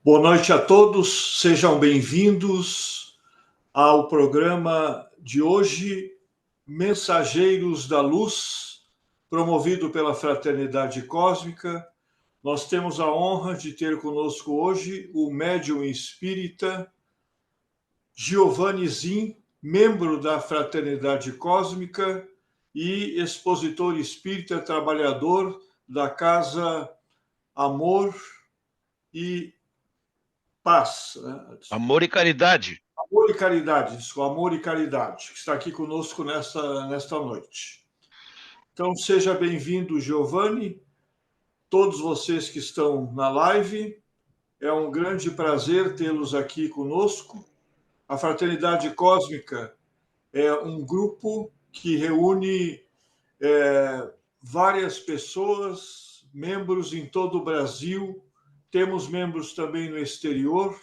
Boa noite a todos, sejam bem-vindos ao programa de hoje, Mensageiros da Luz, promovido pela Fraternidade Cósmica. Nós temos a honra de ter conosco hoje o médium espírita Giovanni Zin, membro da Fraternidade Cósmica e expositor espírita trabalhador da Casa Amor e Paz. Amor e Caridade. Amor e Caridade, desculpa, Amor e Caridade, que está aqui conosco nesta noite. Então, seja bem-vindo, Giovanni, todos vocês que estão na live. É um grande prazer tê-los aqui conosco. A Fraternidade Cósmica é um grupo que reúne várias pessoas, membros em todo o Brasil. Temos membros também no exterior,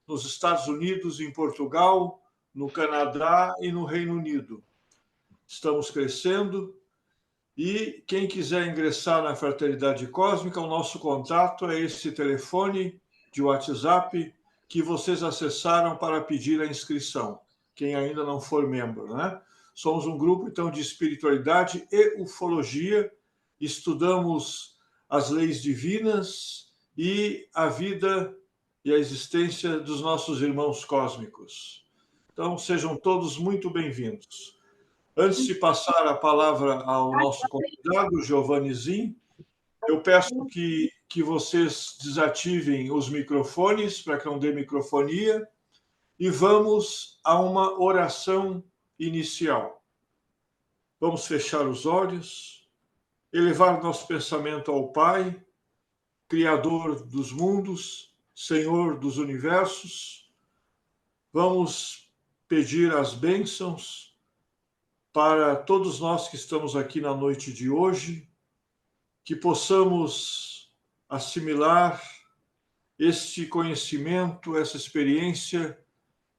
nos Estados Unidos, em Portugal, no Canadá e no Reino Unido. Estamos crescendo e quem quiser ingressar na Fraternidade Cósmica, o nosso contato é esse telefone de WhatsApp que vocês acessaram para pedir a inscrição, quem ainda não for membro, né? Somos um grupo, então, de espiritualidade e ufologia, estudamos as leis divinas e a vida e a existência dos nossos irmãos cósmicos. Então, sejam todos muito bem-vindos. Antes de passar a palavra ao nosso convidado, Giovanni Zin, eu peço que vocês desativem os microfones para que não dê microfonia e vamos a uma oração inicial. Vamos fechar os olhos, elevar nosso pensamento ao Pai, Criador dos mundos, Senhor dos universos. Vamos pedir as bênçãos para todos nós que estamos aqui na noite de hoje, que possamos assimilar este conhecimento, essa experiência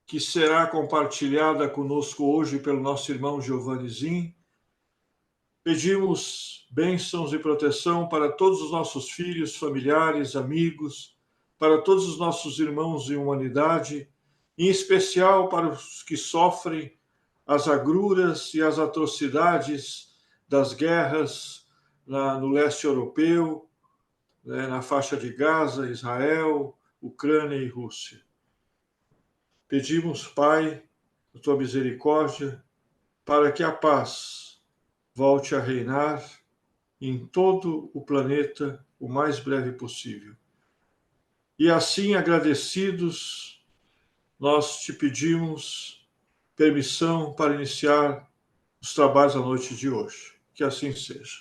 que será compartilhada conosco hoje pelo nosso irmão Giovanni Zin. Pedimos bênçãos e proteção para todos os nossos filhos, familiares, amigos, para todos os nossos irmãos em humanidade, em especial para os que sofrem as agruras e as atrocidades das guerras no leste europeu, na faixa de Gaza, Israel, Ucrânia e Rússia. Pedimos, Pai, a tua misericórdia, para que a paz volte a reinar em todo o planeta o mais breve possível. E assim, agradecidos, nós te pedimos permissão para iniciar os trabalhos da noite de hoje. Que assim seja.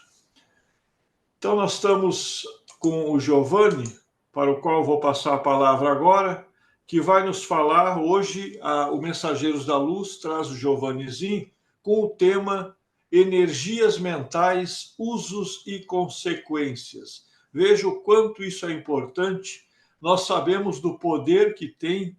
Então, nós estamos com o Giovanni, para o qual eu vou passar a palavra agora, que vai nos falar hoje, o Mensageiros da Luz traz o Giovanni Zin com o tema Energias Mentais, Usos e Consequências. Veja o quanto isso é importante. Nós sabemos do poder que tem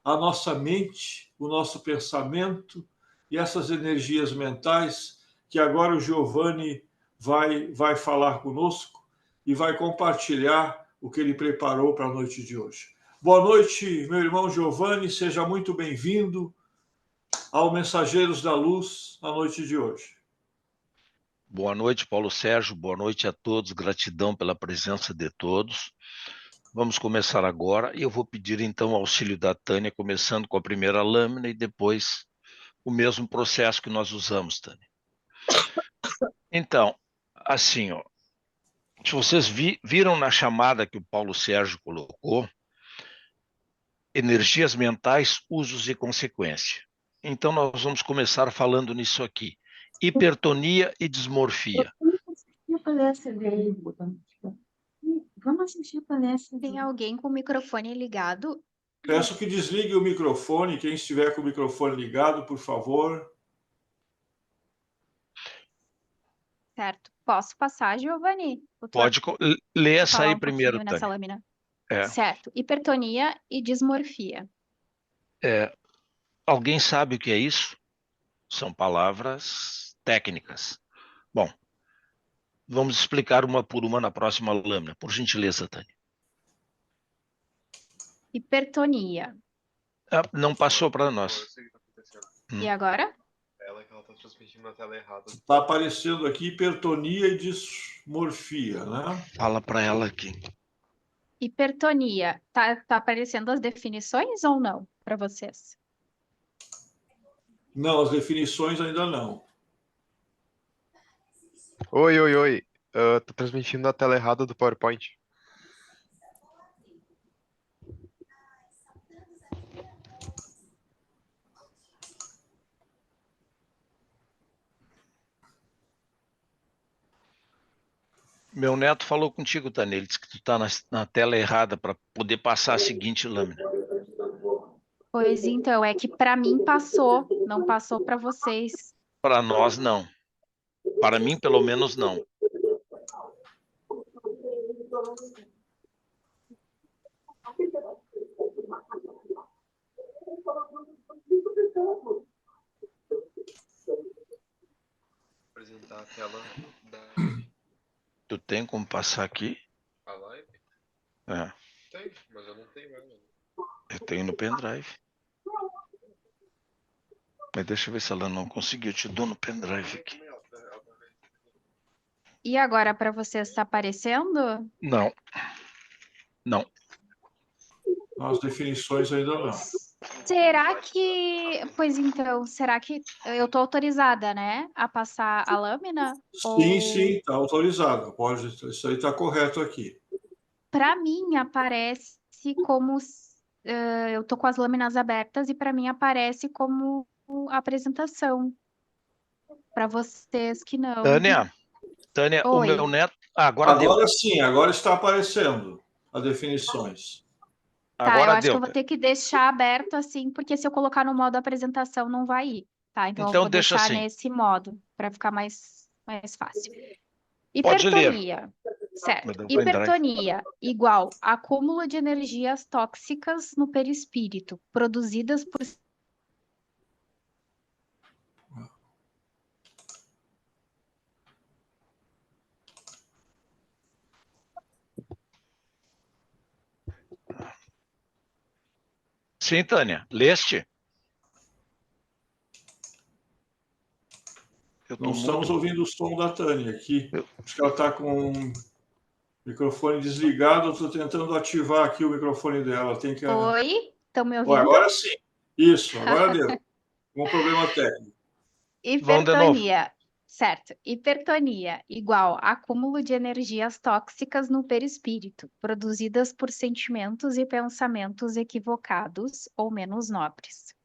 a nossa mente, o nosso pensamento e essas energias mentais que agora o Giovanni vai falar conosco e vai compartilhar o que ele preparou para a noite de hoje. Boa noite, meu irmão Giovanni, seja muito bem-vindo ao Mensageiros da Luz na noite de hoje. Boa noite, Paulo Sérgio, boa noite a todos, gratidão pela presença de todos. Vamos começar agora e eu vou pedir então o auxílio da Tânia, começando com a primeira lâmina e depois o mesmo processo que nós usamos, Tânia. Então, assim, ó, se vocês viram na chamada que o Paulo Sérgio colocou, energias mentais, usos e consequência. Então nós vamos começar falando nisso aqui. Hipertonia e dismorfia. Vamos assistir a palestra. Tem alguém com o microfone ligado? Peço que desligue o microfone, quem estiver com o microfone ligado, por favor. Certo. Posso passar, Giovanni? Pode ler essa aí primeiro, Tânia. Nessa lâmina. Certo. Hipertonia e dismorfia. Alguém sabe o que é isso? São palavras técnicas. Bom, vamos explicar uma por uma na próxima lâmina. Por gentileza, Tânia. Hipertonia. Não passou para nós. E agora? Ela que ela tá transmitindo na tela errada. Está aparecendo aqui hipertonia e dismorfia, né? Fala para ela aqui. Hipertonia. Tá aparecendo as definições ou não para vocês? Não, as definições ainda não. Oi. Tô transmitindo na tela errada do PowerPoint. Meu neto falou contigo, Tânia. Ele disse que tu está na tela errada para poder passar a seguinte lâmina. Pois então, é que para mim passou, não passou para vocês. Para nós, não. Para mim, pelo menos, não. Apresentar a tela da Tu tem como passar aqui? a live? É, Tem, mas eu não tenho mais. eu tenho no pendrive. Mas deixa eu ver se ela não conseguiu. Eu te dou no pendrive aqui. E agora para vocês está aparecendo? Não. Não. As definições ainda não. Será que, pois então, será que eu tô autorizada, né, a passar a lâmina? Sim, está autorizado. Pode, isso aí está correto aqui. Para mim aparece como eu tô com as lâminas abertas e para mim aparece como apresentação. Para vocês que não. Tânia, o Oi. meu neto. Agora deu. Agora sim, agora está aparecendo as definições. Tá, eu Agora acho que deu. eu vou ter que deixar aberto assim, porque se eu colocar no modo apresentação não vai ir, tá? Então eu Então vou deixa deixar assim. nesse modo para ficar mais fácil. Pode ler. Hipertonia, certo? Mas não vai entrar. Hipertonia igual acúmulo de energias tóxicas no perispírito, produzidas por Sim, Tânia. Leste? Não estamos ouvindo o som da Tânia aqui. Acho que ela está com o microfone desligado. Eu estou tentando ativar aqui o microfone dela. Tem que... Oi, estão me ouvindo? Agora sim. Isso, agora deu. Um problema técnico. Vamos de novo. Hipertonia, certo? Hipertonia igual acúmulo de energias tóxicas no perispírito, produzidas por sentimentos e pensamentos equivocados ou menos nobres.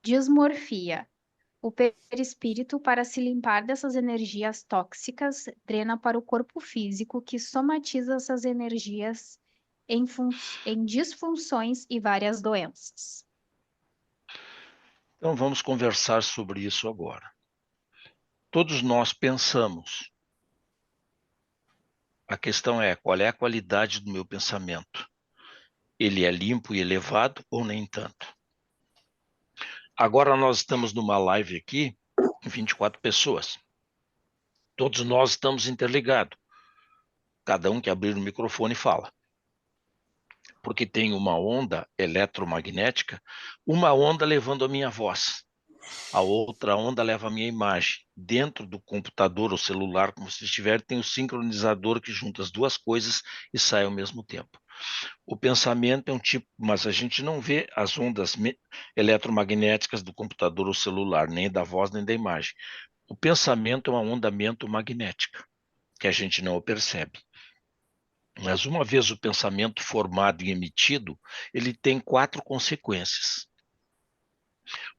Dismorfia. O perispírito, para se limpar dessas energias tóxicas, drena para o corpo físico, que somatiza essas energias em disfunções e várias doenças. Então vamos conversar sobre isso agora. Todos nós pensamos. A questão é, qual é a qualidade do meu pensamento? Ele é limpo e elevado ou nem tanto? Agora nós estamos numa live aqui, 24 pessoas. Todos nós estamos interligados. Cada um que abrir o microfone fala. Porque tem uma onda eletromagnética, uma onda levando a minha voz. A outra onda leva a minha imagem. Dentro do computador ou celular, como você estiver, tem o sincronizador que junta as duas coisas e sai ao mesmo tempo. O pensamento é um tipo, mas a gente não vê as ondas eletromagnéticas do computador ou celular, nem da voz, nem da imagem. O pensamento é uma ondamento magnética, que a gente não percebe. Mas uma vez o pensamento formado e emitido, ele tem 4 consequências.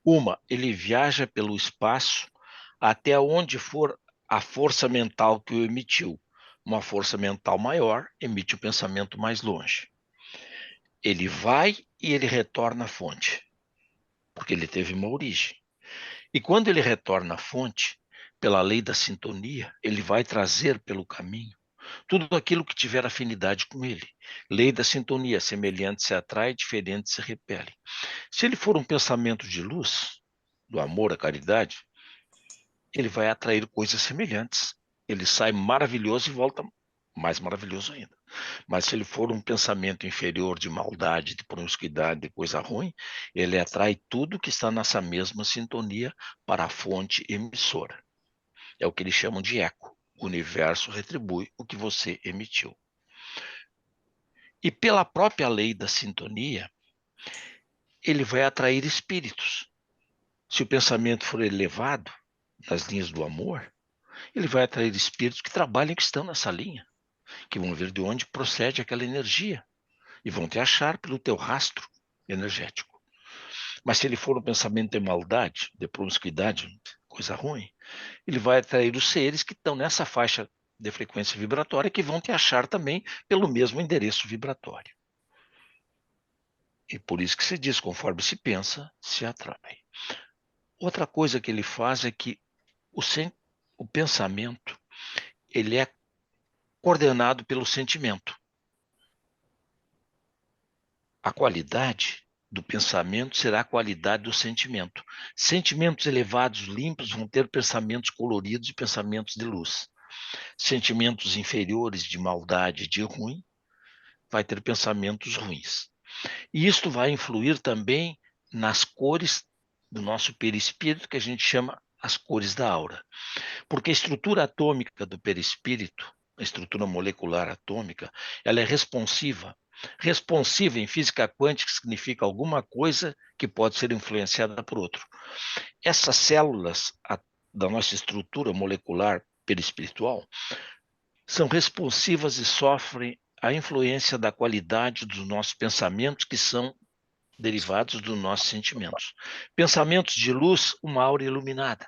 Uma, ele viaja pelo espaço até onde for a força mental que o emitiu. Uma força mental maior emite o pensamento mais longe. Ele vai e ele retorna à fonte, porque ele teve uma origem. E quando ele retorna à fonte, pela lei da sintonia, ele vai trazer pelo caminho tudo aquilo que tiver afinidade com ele. Lei da sintonia, semelhante se atrai, diferente se repele. Se ele for um pensamento de luz, do amor, a caridade, ele vai atrair coisas semelhantes. Ele sai maravilhoso e volta mais maravilhoso ainda. Mas se ele for um pensamento inferior de maldade, de promiscuidade, de coisa ruim, ele atrai tudo que está nessa mesma sintonia para a fonte emissora. É o que eles chamam de eco. O universo retribui o que você emitiu. E pela própria lei da sintonia, ele vai atrair espíritos. Se o pensamento for elevado, nas linhas do amor, ele vai atrair espíritos que trabalham, que estão nessa linha, que vão ver de onde procede aquela energia e vão te achar pelo teu rastro energético. Mas se ele for um pensamento de maldade, de promiscuidade, coisa ruim, ele vai atrair os seres que estão nessa faixa de frequência vibratória, que vão te achar também pelo mesmo endereço vibratório. E por isso que se diz, conforme se pensa, se atrai. Outra coisa que ele faz é que o pensamento, ele é coordenado pelo sentimento. A qualidade do pensamento será a qualidade do sentimento. Sentimentos elevados, limpos, vão ter pensamentos coloridos e pensamentos de luz. Sentimentos inferiores de maldade, de ruim, vai ter pensamentos ruins. E isto vai influir também nas cores do nosso perispírito, que a gente chama as cores da aura. Porque a estrutura atômica do perispírito, a estrutura molecular atômica, ela é responsiva. Responsiva em física quântica significa alguma coisa que pode ser influenciada por outro. Essas células da nossa estrutura molecular perispiritual são responsivas e sofrem a influência da qualidade dos nossos pensamentos, que são derivados dos nossos sentimentos. Pensamentos de luz, uma aura iluminada.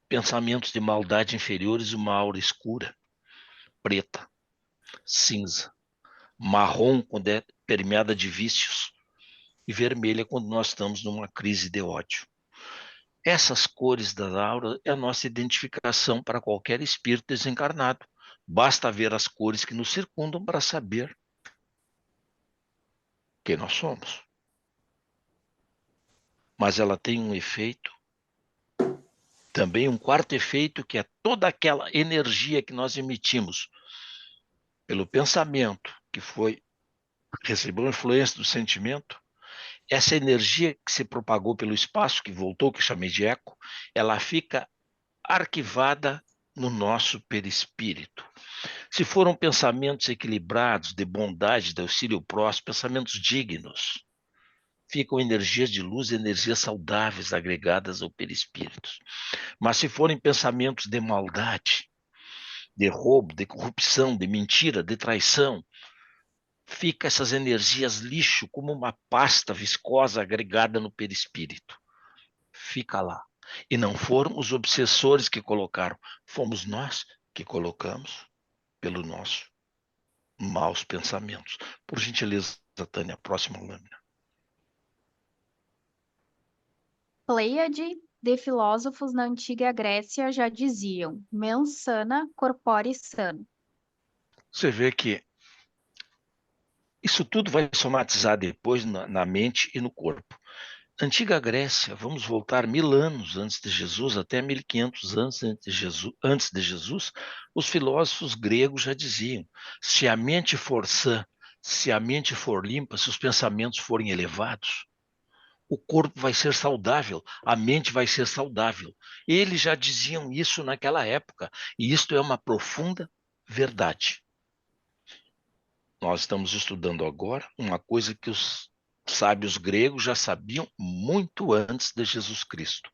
Pensamentos de maldade inferiores, uma aura escura, preta, cinza, marrom quando é permeada de vícios e vermelha quando nós estamos numa crise de ódio. Essas cores da aura é a nossa identificação para qualquer espírito desencarnado. Basta ver as cores que nos circundam para saber quem nós somos. Mas ela tem um efeito, também um quarto efeito, que é toda aquela energia que nós emitimos pelo pensamento, que recebeu influência do sentimento. Essa energia que se propagou pelo espaço, que voltou, que chamei de eco, ela fica arquivada no nosso perispírito. Se foram pensamentos equilibrados, de bondade, de auxílio próximo, pensamentos dignos, ficam energias de luz, energias saudáveis agregadas ao perispírito. Mas se forem pensamentos de maldade, de roubo, de corrupção, de mentira, de traição, fica essas energias lixo, como uma pasta viscosa agregada no perispírito. Fica lá. E não foram os obsessores que colocaram, fomos nós que colocamos pelo nosso maus pensamentos. Por gentileza, Tânia, a próxima lâmina. Pleiade de filósofos na antiga Grécia já diziam: mens sana, corpore sano. Você vê que isso tudo vai somatizar depois na mente e no corpo. Antiga Grécia, vamos voltar 1000 anos antes de Jesus, até 1500 anos antes de Jesus, os filósofos gregos já diziam: se a mente for sã, se a mente for limpa, se os pensamentos forem elevados, o corpo vai ser saudável, a mente vai ser saudável. Eles já diziam isso naquela época, e isto é uma profunda verdade. Nós estamos estudando agora uma coisa que os sábios gregos já sabiam muito antes de Jesus Cristo.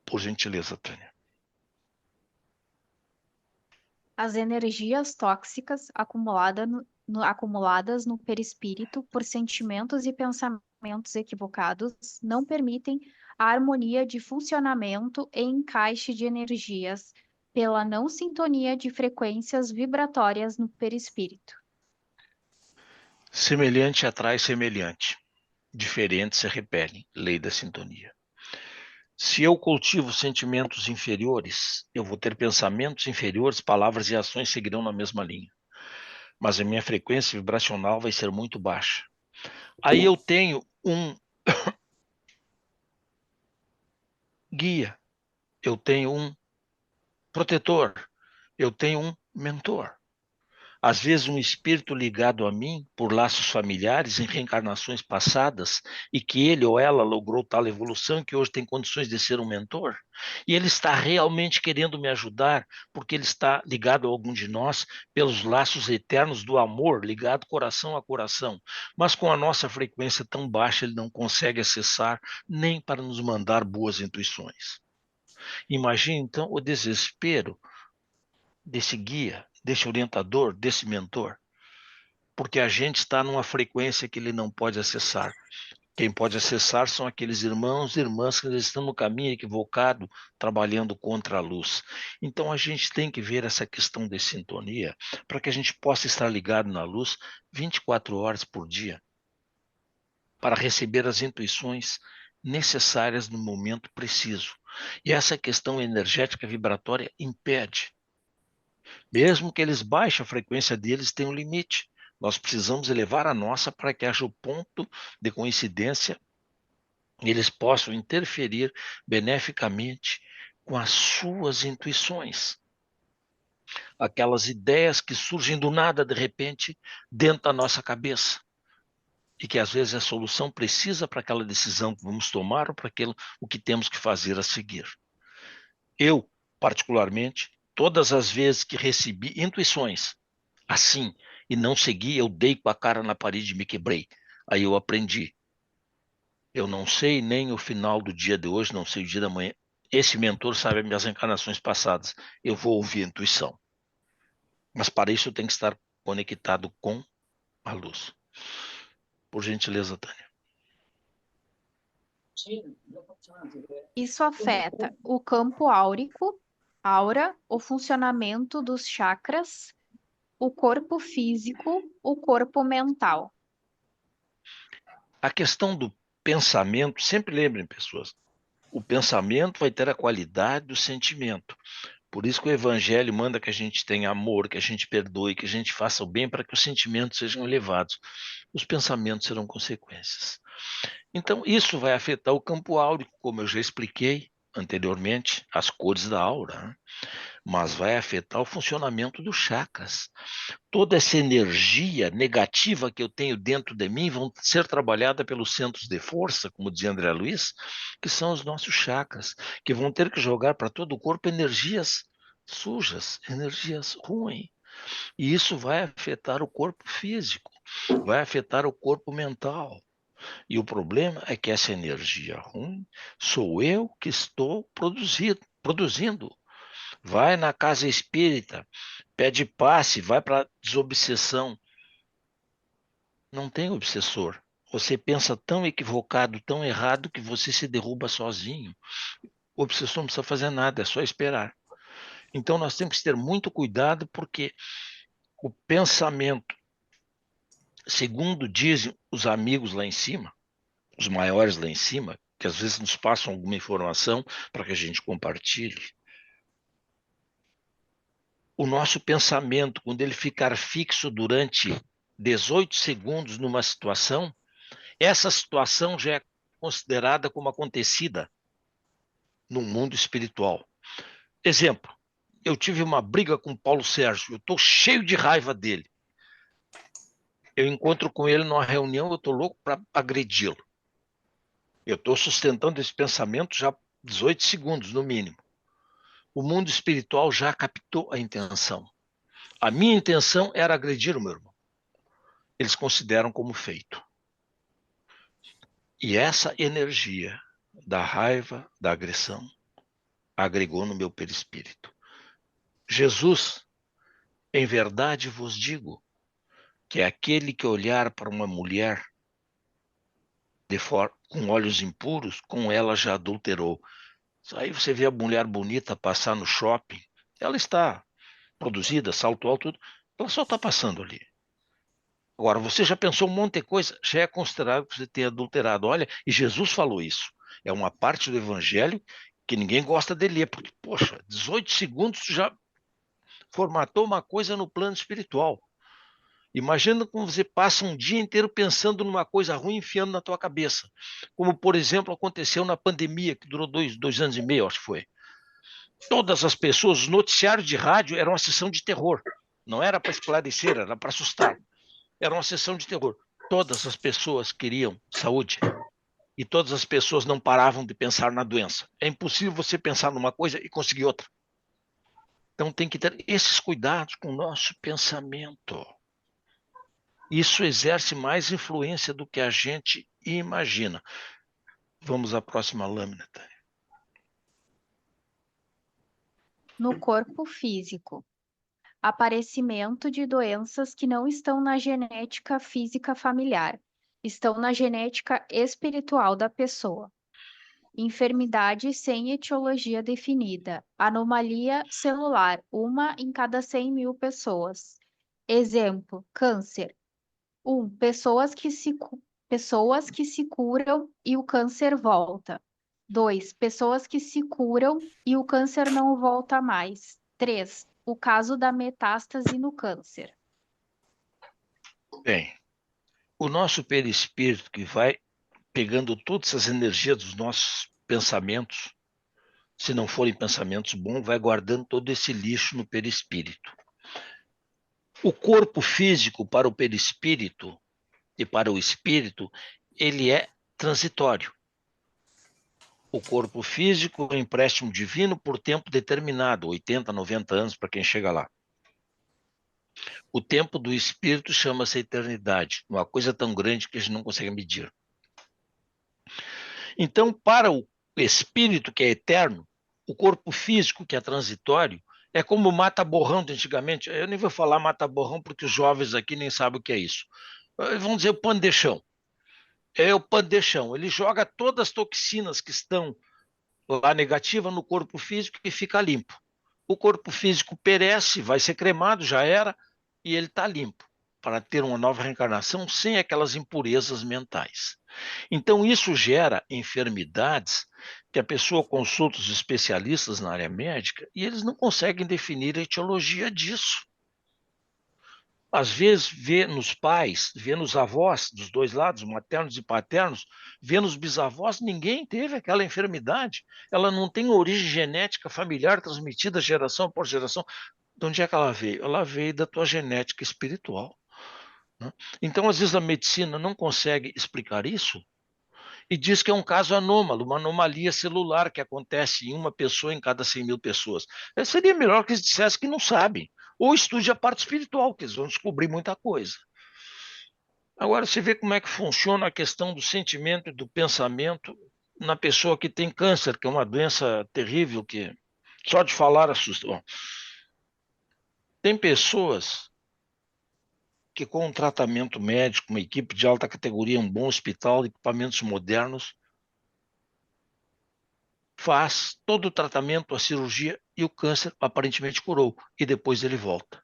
Por gentileza, Tânia. As energias tóxicas acumuladas no perispírito por sentimentos e pensamentos equivocados não permitem a harmonia de funcionamento e encaixe de energias pela não sintonia de frequências vibratórias no perispírito. Semelhante atrai semelhante. Diferentes se repelem. Lei da sintonia. Se eu cultivo sentimentos inferiores, eu vou ter pensamentos inferiores, palavras e ações seguirão na mesma linha. Mas a minha frequência vibracional vai ser muito baixa. Aí eu tenho um guia, eu tenho um protetor, eu tenho um mentor. Às vezes um espírito ligado a mim por laços familiares em reencarnações passadas e que ele ou ela logrou tal evolução que hoje tem condições de ser um mentor. E ele está realmente querendo me ajudar porque ele está ligado a algum de nós pelos laços eternos do amor, ligado coração a coração. Mas com a nossa frequência tão baixa, ele não consegue acessar nem para nos mandar boas intuições. Imagine então o desespero desse guia, desse orientador, desse mentor, porque a gente está numa frequência que ele não pode acessar. Quem pode acessar são aqueles irmãos e irmãs que estão no caminho equivocado, trabalhando contra a luz. Então a gente tem que ver essa questão de sintonia para que a gente possa estar ligado na luz 24 horas por dia, para receber as intuições necessárias no momento preciso. E essa questão energética vibratória impede. Mesmo que eles baixem a frequência deles, tem um limite. Nós precisamos elevar a nossa para que haja o ponto de coincidência e eles possam interferir beneficamente com as suas intuições. Aquelas ideias que surgem do nada, de repente, dentro da nossa cabeça. E que às vezes é a solução precisa para aquela decisão que vamos tomar ou para aquilo o que temos que fazer a seguir. Eu, particularmente, todas as vezes que recebi intuições assim e não segui, eu dei com a cara na parede e me quebrei. Aí eu aprendi. Eu não sei nem o final do dia de hoje, não sei o dia da manhã. Esse mentor sabe as minhas encarnações passadas. Eu vou ouvir a intuição. Mas para isso eu tenho que estar conectado com a luz. Por gentileza, Tânia. Isso afeta o campo áurico, aura, o funcionamento dos chakras, o corpo físico, o corpo mental. A questão do pensamento, sempre lembrem, pessoas, o pensamento vai ter a qualidade do sentimento. Por isso que o Evangelho manda que a gente tenha amor, que a gente perdoe, que a gente faça o bem para que os sentimentos sejam elevados. Os pensamentos serão consequências. Então, isso vai afetar o campo áurico, como eu já expliquei anteriormente, as cores da aura, né? Mas vai afetar o funcionamento dos chakras. Toda essa energia negativa que eu tenho dentro de mim vão ser trabalhada pelos centros de força, como dizia André Luiz, que são os nossos chakras, que vão ter que jogar para todo o corpo energias sujas, energias ruins. E isso vai afetar o corpo físico, vai afetar o corpo mental. E o problema é que essa energia ruim sou eu que estou produzindo. Vai na casa espírita, pede passe, vai para desobsessão. Não tem obsessor. Você pensa tão equivocado, tão errado, que você se derruba sozinho. O obsessor não precisa fazer nada, é só esperar. Então nós temos que ter muito cuidado, porque o pensamento, segundo dizem os amigos lá em cima, os maiores lá em cima, que às vezes nos passam alguma informação para que a gente compartilhe, o nosso pensamento, quando ele ficar fixo durante 18 segundos numa situação, essa situação já é considerada como acontecida no mundo espiritual. Exemplo, eu tive uma briga com o Paulo Sérgio, eu estou cheio de raiva dele. Eu encontro com ele numa reunião, eu estou louco para agredi-lo. Eu estou sustentando esse pensamento já 18 segundos, no mínimo. O mundo espiritual já captou a intenção. A minha intenção era agredir o meu irmão. Eles consideram como feito. E essa energia da raiva, da agressão, agregou no meu perispírito. Jesus, em verdade vos digo, que é aquele que olhar para uma mulher com olhos impuros, com ela já adulterou. Aí você vê a mulher bonita passar no shopping, ela está produzida, salto alto, tudo, ela só está passando ali. Agora, você já pensou um monte de coisa, já é considerado que você tem adulterado. Olha, e Jesus falou isso. É uma parte do evangelho que ninguém gosta de ler, porque, poxa, 18 segundos já formatou uma coisa no plano espiritual. Imagina como você passa um dia inteiro pensando numa coisa ruim, enfiando na tua cabeça. Como, por exemplo, aconteceu na pandemia, que durou dois anos e meio, acho que foi. Todas as pessoas, os noticiários de rádio eram uma sessão de terror. Não era para esclarecer, era para assustar. Era uma sessão de terror. Todas as pessoas queriam saúde. E todas as pessoas não paravam de pensar na doença. É impossível você pensar numa coisa e conseguir outra. Então tem que ter esses cuidados com o nosso pensamento. Isso exerce mais influência do que a gente imagina. Vamos à próxima lâmina, Tânia. No corpo físico. Aparecimento de doenças que não estão na genética física familiar, estão na genética espiritual da pessoa. Enfermidade sem etiologia definida. Anomalia celular, 1 em cada 100.000 pessoas. Exemplo, câncer. 1. Pessoas que se curam e o câncer volta. 2. Pessoas que se curam e o câncer não volta mais. 3. O caso da metástase no câncer. Bem, o nosso perispírito que vai pegando todas essas energias dos nossos pensamentos, se não forem pensamentos bons, vai guardando todo esse lixo no perispírito. O corpo físico para o perispírito e para o espírito, ele é transitório. O corpo físico é um empréstimo divino por tempo determinado, 80, 90 anos para quem chega lá. O tempo do espírito chama-se eternidade, uma coisa tão grande que a gente não consegue medir. Então, para o espírito, que é eterno, o corpo físico, que é transitório, é como mata-borrão de antigamente. Eu nem vou falar mata-borrão porque os jovens aqui nem sabem o que é isso. Vamos dizer o pano de chão. É o pano de chão. Ele joga todas as toxinas que estão lá negativas no corpo físico e fica limpo. O corpo físico perece, vai ser cremado, já era, e ele está limpo, para ter uma nova reencarnação sem aquelas impurezas mentais. Então, isso gera enfermidades que a pessoa consulta os especialistas na área médica e eles não conseguem definir a etiologia disso. Às vezes, vê nos pais, vê nos avós dos dois lados, maternos e paternos, vê nos bisavós, ninguém teve aquela enfermidade. Ela não tem origem genética familiar transmitida geração por geração. De onde é que ela veio? Ela veio da tua genética espiritual. Né? Então, às vezes, a medicina não consegue explicar isso e diz que é um caso anômalo, uma anomalia celular que acontece em uma pessoa em cada 100.000 pessoas. Seria melhor que eles dissessem que não sabem. Ou estude a parte espiritual, que eles vão descobrir muita coisa. Agora, você vê como é que funciona a questão do sentimento e do pensamento na pessoa que tem câncer, que é uma doença terrível que só de falar assusta. Bom, tem pessoas que com um tratamento médico, uma equipe de alta categoria, um bom hospital, equipamentos modernos, faz todo o tratamento, a cirurgia e o câncer aparentemente curou e depois ele volta.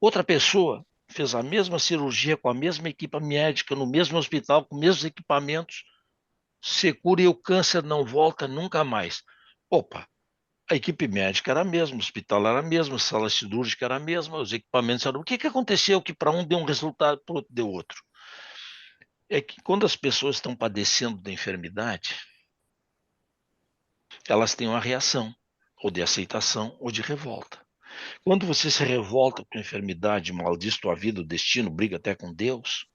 Outra pessoa fez a mesma cirurgia com a mesma equipe médica, no mesmo hospital, com os mesmos equipamentos, se cura e o câncer não volta nunca mais. Opa, a equipe médica era a mesma, o hospital era a mesma, a sala cirúrgica era a mesma, os equipamentos eram... O que aconteceu que para um deu um resultado, para o outro deu outro? É que quando as pessoas estão padecendo da enfermidade, elas têm uma reação, ou de aceitação, ou de revolta. Quando você se revolta com a enfermidade, maldiz tua vida, o destino, briga até com Deus,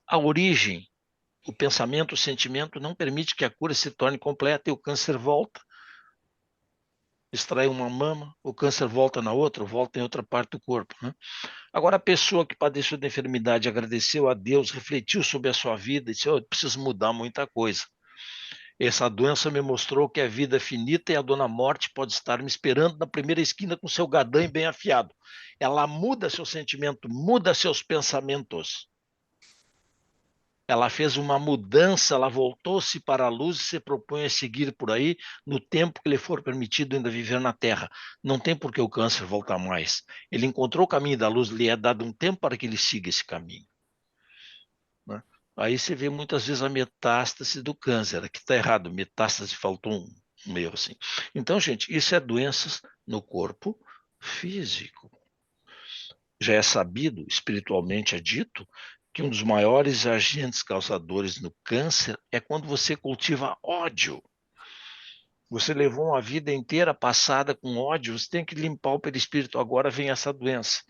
a origem, o pensamento, o sentimento não permite que a cura se torne completa e o câncer volta. Extrai uma mama, o câncer volta na outra, volta em outra parte do corpo. Né? Agora, a pessoa que padeceu da enfermidade agradeceu a Deus, refletiu sobre a sua vida e disse, eu preciso mudar muita coisa. Essa doença me mostrou que a vida é finita e a dona Morte pode estar me esperando na primeira esquina com seu gadanho bem afiado. Ela muda seu sentimento, muda seus pensamentos. Ela fez uma mudança, ela voltou-se para a luz e se propõe a seguir por aí no tempo que lhe for permitido ainda viver na Terra. Não tem por que o câncer voltar mais. Ele encontrou o caminho da luz, lhe é dado um tempo para que ele siga esse caminho. Né? Aí você vê muitas vezes a metástase do câncer. Aqui está errado, metástase, faltou um erro assim. Então, gente, isso é doenças no corpo físico. Já é sabido, espiritualmente é dito, que um dos maiores agentes causadores no câncer é quando você cultiva ódio. Você levou uma vida inteira passada com ódio, você tem que limpar o perispírito. Agora vem essa doença.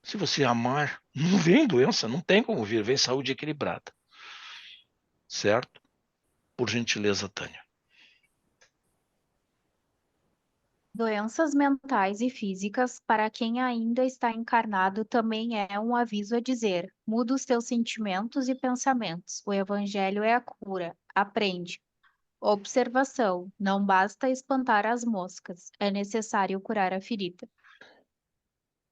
Se você amar, não vem doença, não tem como vir, vem saúde equilibrada. Certo? Por gentileza, Tânia. Doenças mentais e físicas, para quem ainda está encarnado, também é um aviso a dizer: muda os teus sentimentos e pensamentos. O evangelho é a cura. Aprende. Observação: não basta espantar as moscas, é necessário curar a ferida.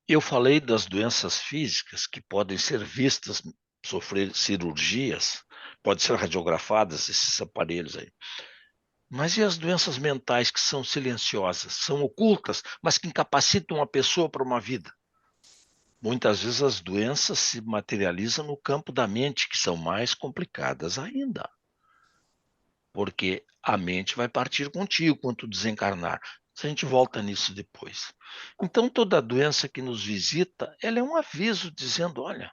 Eu falei das doenças físicas que podem ser vistas, sofrer cirurgias, podem ser radiografadas, esses aparelhos aí. Mas e as doenças mentais que são silenciosas, são ocultas, mas que incapacitam a pessoa para uma vida? Muitas vezes as doenças se materializam no campo da mente, que são mais complicadas ainda. Porque a mente vai partir contigo quando tu desencarnar. A gente volta nisso depois. Então, toda doença que nos visita, ela é um aviso dizendo, olha,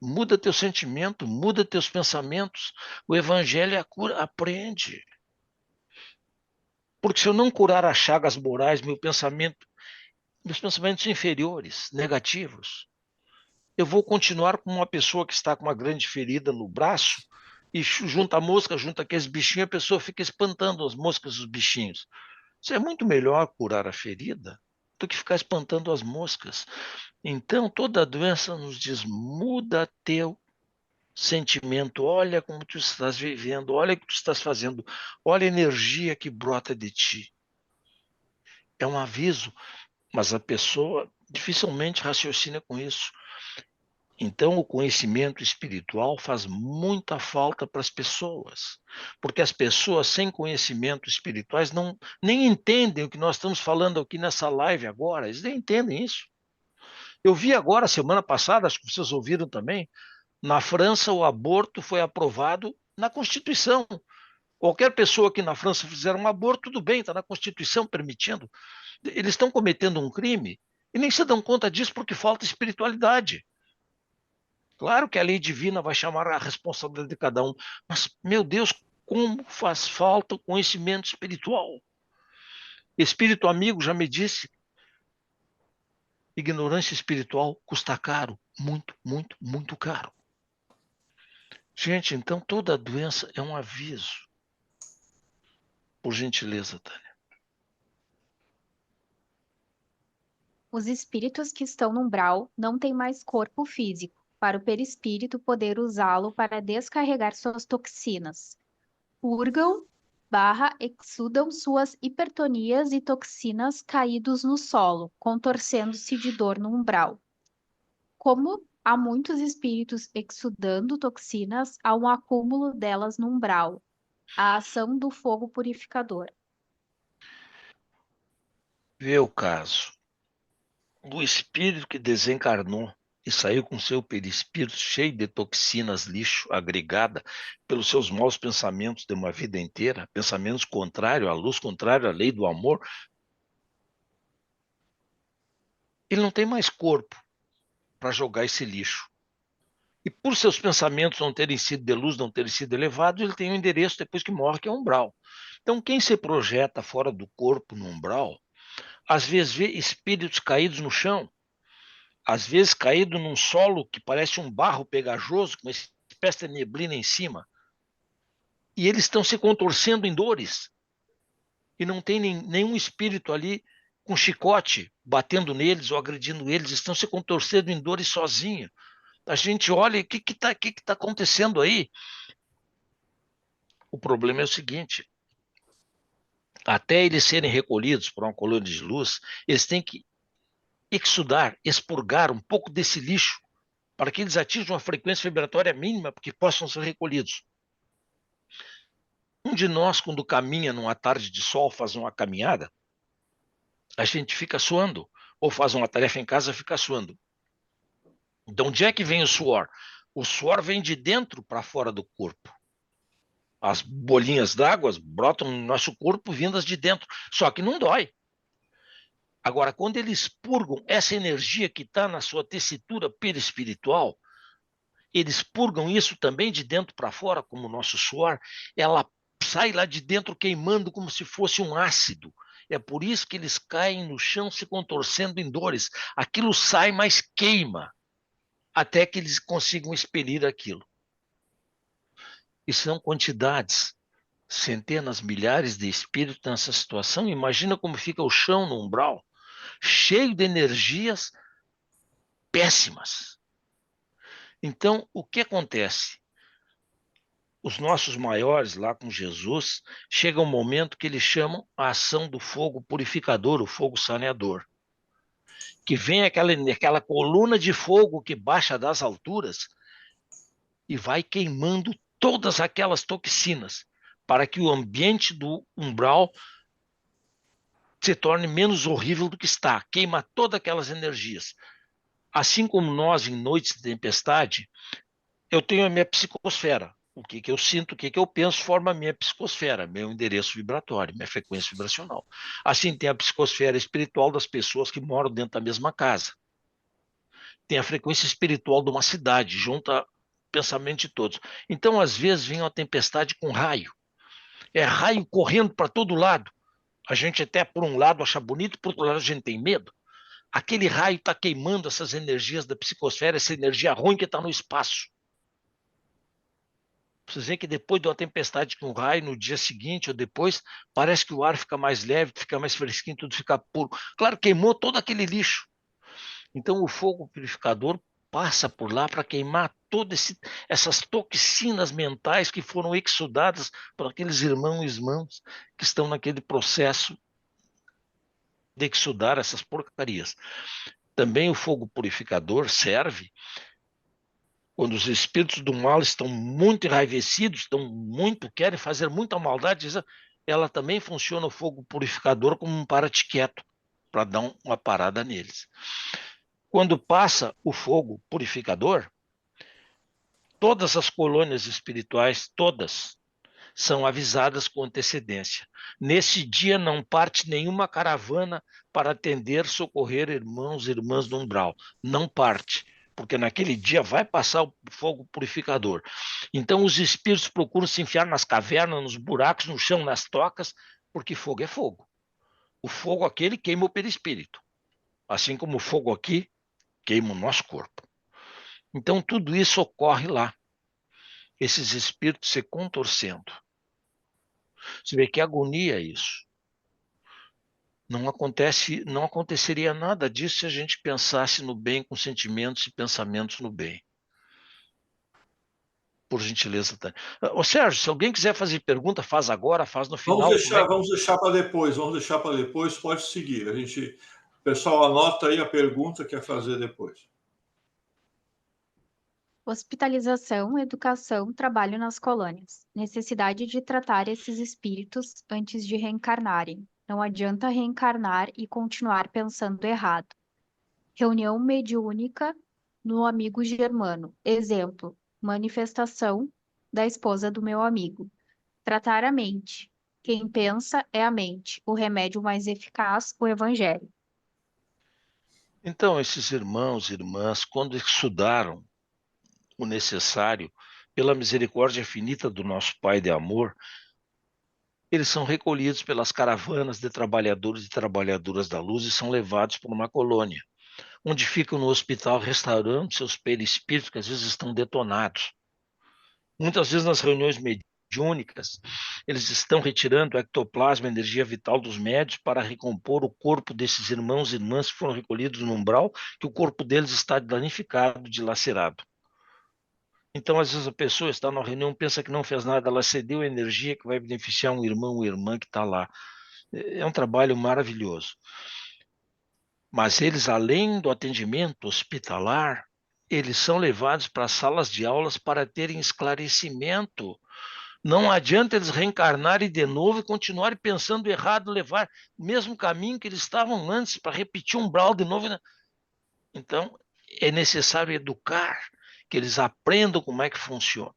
muda teu sentimento, muda teus pensamentos. O evangelho é a cura, aprende. Porque se eu não curar as chagas morais, meus pensamentos inferiores, negativos, eu vou continuar como uma pessoa que está com uma grande ferida no braço e junta a mosca, junta aqueles bichinhos, a pessoa fica espantando as moscas e os bichinhos. Isso é muito melhor curar a ferida do que ficar espantando as moscas. Então, toda doença nos diz, muda teu sentimento, olha como tu estás vivendo, olha o que tu estás fazendo, olha a energia que brota de ti. É um aviso, mas a pessoa dificilmente raciocina com isso. Então, o conhecimento espiritual faz muita falta para as pessoas, porque as pessoas sem conhecimento espirituais nem entendem o que nós estamos falando aqui nessa live agora, eles nem entendem isso. Eu vi agora, semana passada, acho que vocês ouviram também, na França o aborto foi aprovado na Constituição. Qualquer pessoa que na França fizer um aborto, tudo bem, está na Constituição permitindo. Eles estão cometendo um crime e nem se dão conta disso porque falta espiritualidade. Claro que a lei divina vai chamar a responsabilidade de cada um, mas, meu Deus, como faz falta o conhecimento espiritual. Espírito amigo já me disse, ignorância espiritual custa caro, muito, muito, muito caro. Gente, então toda doença é um aviso. Por gentileza, Tânia. Os espíritos que estão no umbral não têm mais corpo físico, para o perispírito poder usá-lo para descarregar suas toxinas. Purgam / exudam suas hipertonias e toxinas caídos no solo, contorcendo-se de dor no umbral. Como há muitos espíritos exudando toxinas, há um acúmulo delas no umbral. A ação do fogo purificador. Vê o caso. O espírito que desencarnou e saiu com seu perispírito cheio de toxinas, lixo, agregada pelos seus maus pensamentos de uma vida inteira, pensamentos contrários à luz, contrários à lei do amor, ele não tem mais corpo para jogar esse lixo. E por seus pensamentos não terem sido de luz, não terem sido elevados, ele tem um endereço depois que morre, que é o umbral. Então, quem se projeta fora do corpo no umbral, às vezes vê espíritos caídos no chão, às vezes caído num solo que parece um barro pegajoso, com uma espécie de neblina em cima. E eles estão se contorcendo em dores. E não tem nenhum espírito ali com chicote batendo neles ou agredindo eles, estão se contorcendo em dores sozinhos. A gente olha, o que tá acontecendo aí? O problema é o seguinte, até eles serem recolhidos por uma coluna de luz, eles têm que exudar, expurgar um pouco desse lixo para que eles atinjam uma frequência vibratória mínima para que possam ser recolhidos. Um de nós, quando caminha numa tarde de sol, faz uma caminhada, a gente fica suando, ou faz uma tarefa em casa, fica suando. De onde é que vem o suor? O suor vem de dentro para fora do corpo. As bolinhas d'água brotam no nosso corpo vindas de dentro, só que não dói. Agora, quando eles purgam essa energia que está na sua tessitura perispiritual, eles purgam isso também de dentro para fora, como o nosso suor, ela sai lá de dentro queimando como se fosse um ácido. É por isso que eles caem no chão se contorcendo em dores. Aquilo sai, mas queima, até que eles consigam expelir aquilo. E são quantidades, centenas, milhares de espíritos nessa situação. Imagina como fica o chão no umbral, cheio de energias péssimas. Então, o que acontece? Os nossos maiores lá com Jesus, chega um momento que eles chamam a ação do fogo purificador, o fogo saneador, que vem aquela coluna de fogo que baixa das alturas e vai queimando todas aquelas toxinas, para que o ambiente do umbral se torne menos horrível do que está, queima todas aquelas energias. Assim como nós, em noites de tempestade, eu tenho a minha psicosfera. O que eu sinto, o que eu penso, forma a minha psicosfera, meu endereço vibratório, minha frequência vibracional. Assim, tem a psicosfera espiritual das pessoas que moram dentro da mesma casa. Tem a frequência espiritual de uma cidade, junta o pensamento de todos. Então, às vezes, vem uma tempestade com raio. É raio correndo para todo lado. A gente até, por um lado, acha bonito, por outro lado, a gente tem medo. Aquele raio está queimando essas energias da psicosfera, essa energia ruim que está no espaço. Vocês veem que depois de uma tempestade com raio, no dia seguinte ou depois, parece que o ar fica mais leve, fica mais fresquinho, tudo fica puro. Claro, queimou todo aquele lixo. Então, o fogo purificador passa por lá para queimar todas essas toxinas mentais que foram exudadas por aqueles irmãos e irmãs que estão naquele processo de exudar essas porcarias. Também o fogo purificador serve quando os espíritos do mal estão muito enraivecidos, querem fazer muita maldade, ela também funciona o fogo purificador como um para-te-quieto, para dar uma parada neles. Quando passa o fogo purificador, todas as colônias espirituais, todas, são avisadas com antecedência. Nesse dia não parte nenhuma caravana para atender, socorrer irmãos e irmãs do umbral. Não parte, porque naquele dia vai passar o fogo purificador. Então os espíritos procuram se enfiar nas cavernas, nos buracos, no chão, nas tocas, porque fogo é fogo. O fogo aquele queima o perispírito, assim como o fogo aqui queima o nosso corpo. Então tudo isso ocorre lá, esses espíritos se contorcendo. Você vê que agonia isso. Não aconteceria nada disso se a gente pensasse no bem com sentimentos e pensamentos no bem. Por gentileza, Tânia. Ô Sérgio, se alguém quiser fazer pergunta, faz agora, faz no final. Vamos deixar para depois, pode seguir. O pessoal anota aí a pergunta que quer fazer depois. Hospitalização, educação, trabalho nas colônias. Necessidade de tratar esses espíritos antes de reencarnarem. Não adianta reencarnar e continuar pensando errado. Reunião mediúnica no amigo germano. Exemplo, manifestação da esposa do meu amigo. Tratar a mente. Quem pensa é a mente. O remédio mais eficaz, o evangelho. Então, esses irmãos e irmãs, quando estudaram o necessário, pela misericórdia infinita do nosso Pai de amor, eles são recolhidos pelas caravanas de trabalhadores e trabalhadoras da luz e são levados para uma colônia, onde ficam no hospital restaurando seus perispíritos, que às vezes estão detonados. Muitas vezes nas reuniões mediúnicas, eles estão retirando o ectoplasma, a energia vital dos médios, para recompor o corpo desses irmãos e irmãs que foram recolhidos no umbral, que o corpo deles está danificado, dilacerado. Então, às vezes, a pessoa está na reunião, pensa que não fez nada, ela cedeu energia que vai beneficiar um irmão ou irmã que está lá. É um trabalho maravilhoso. Mas eles, além do atendimento hospitalar, eles são levados para salas de aulas para terem esclarecimento. Não adianta eles reencarnarem de novo e continuarem pensando errado, levar o mesmo caminho que eles estavam antes, para repetir um umbral de novo. Então, é necessário educar, que eles aprendam como é que funciona.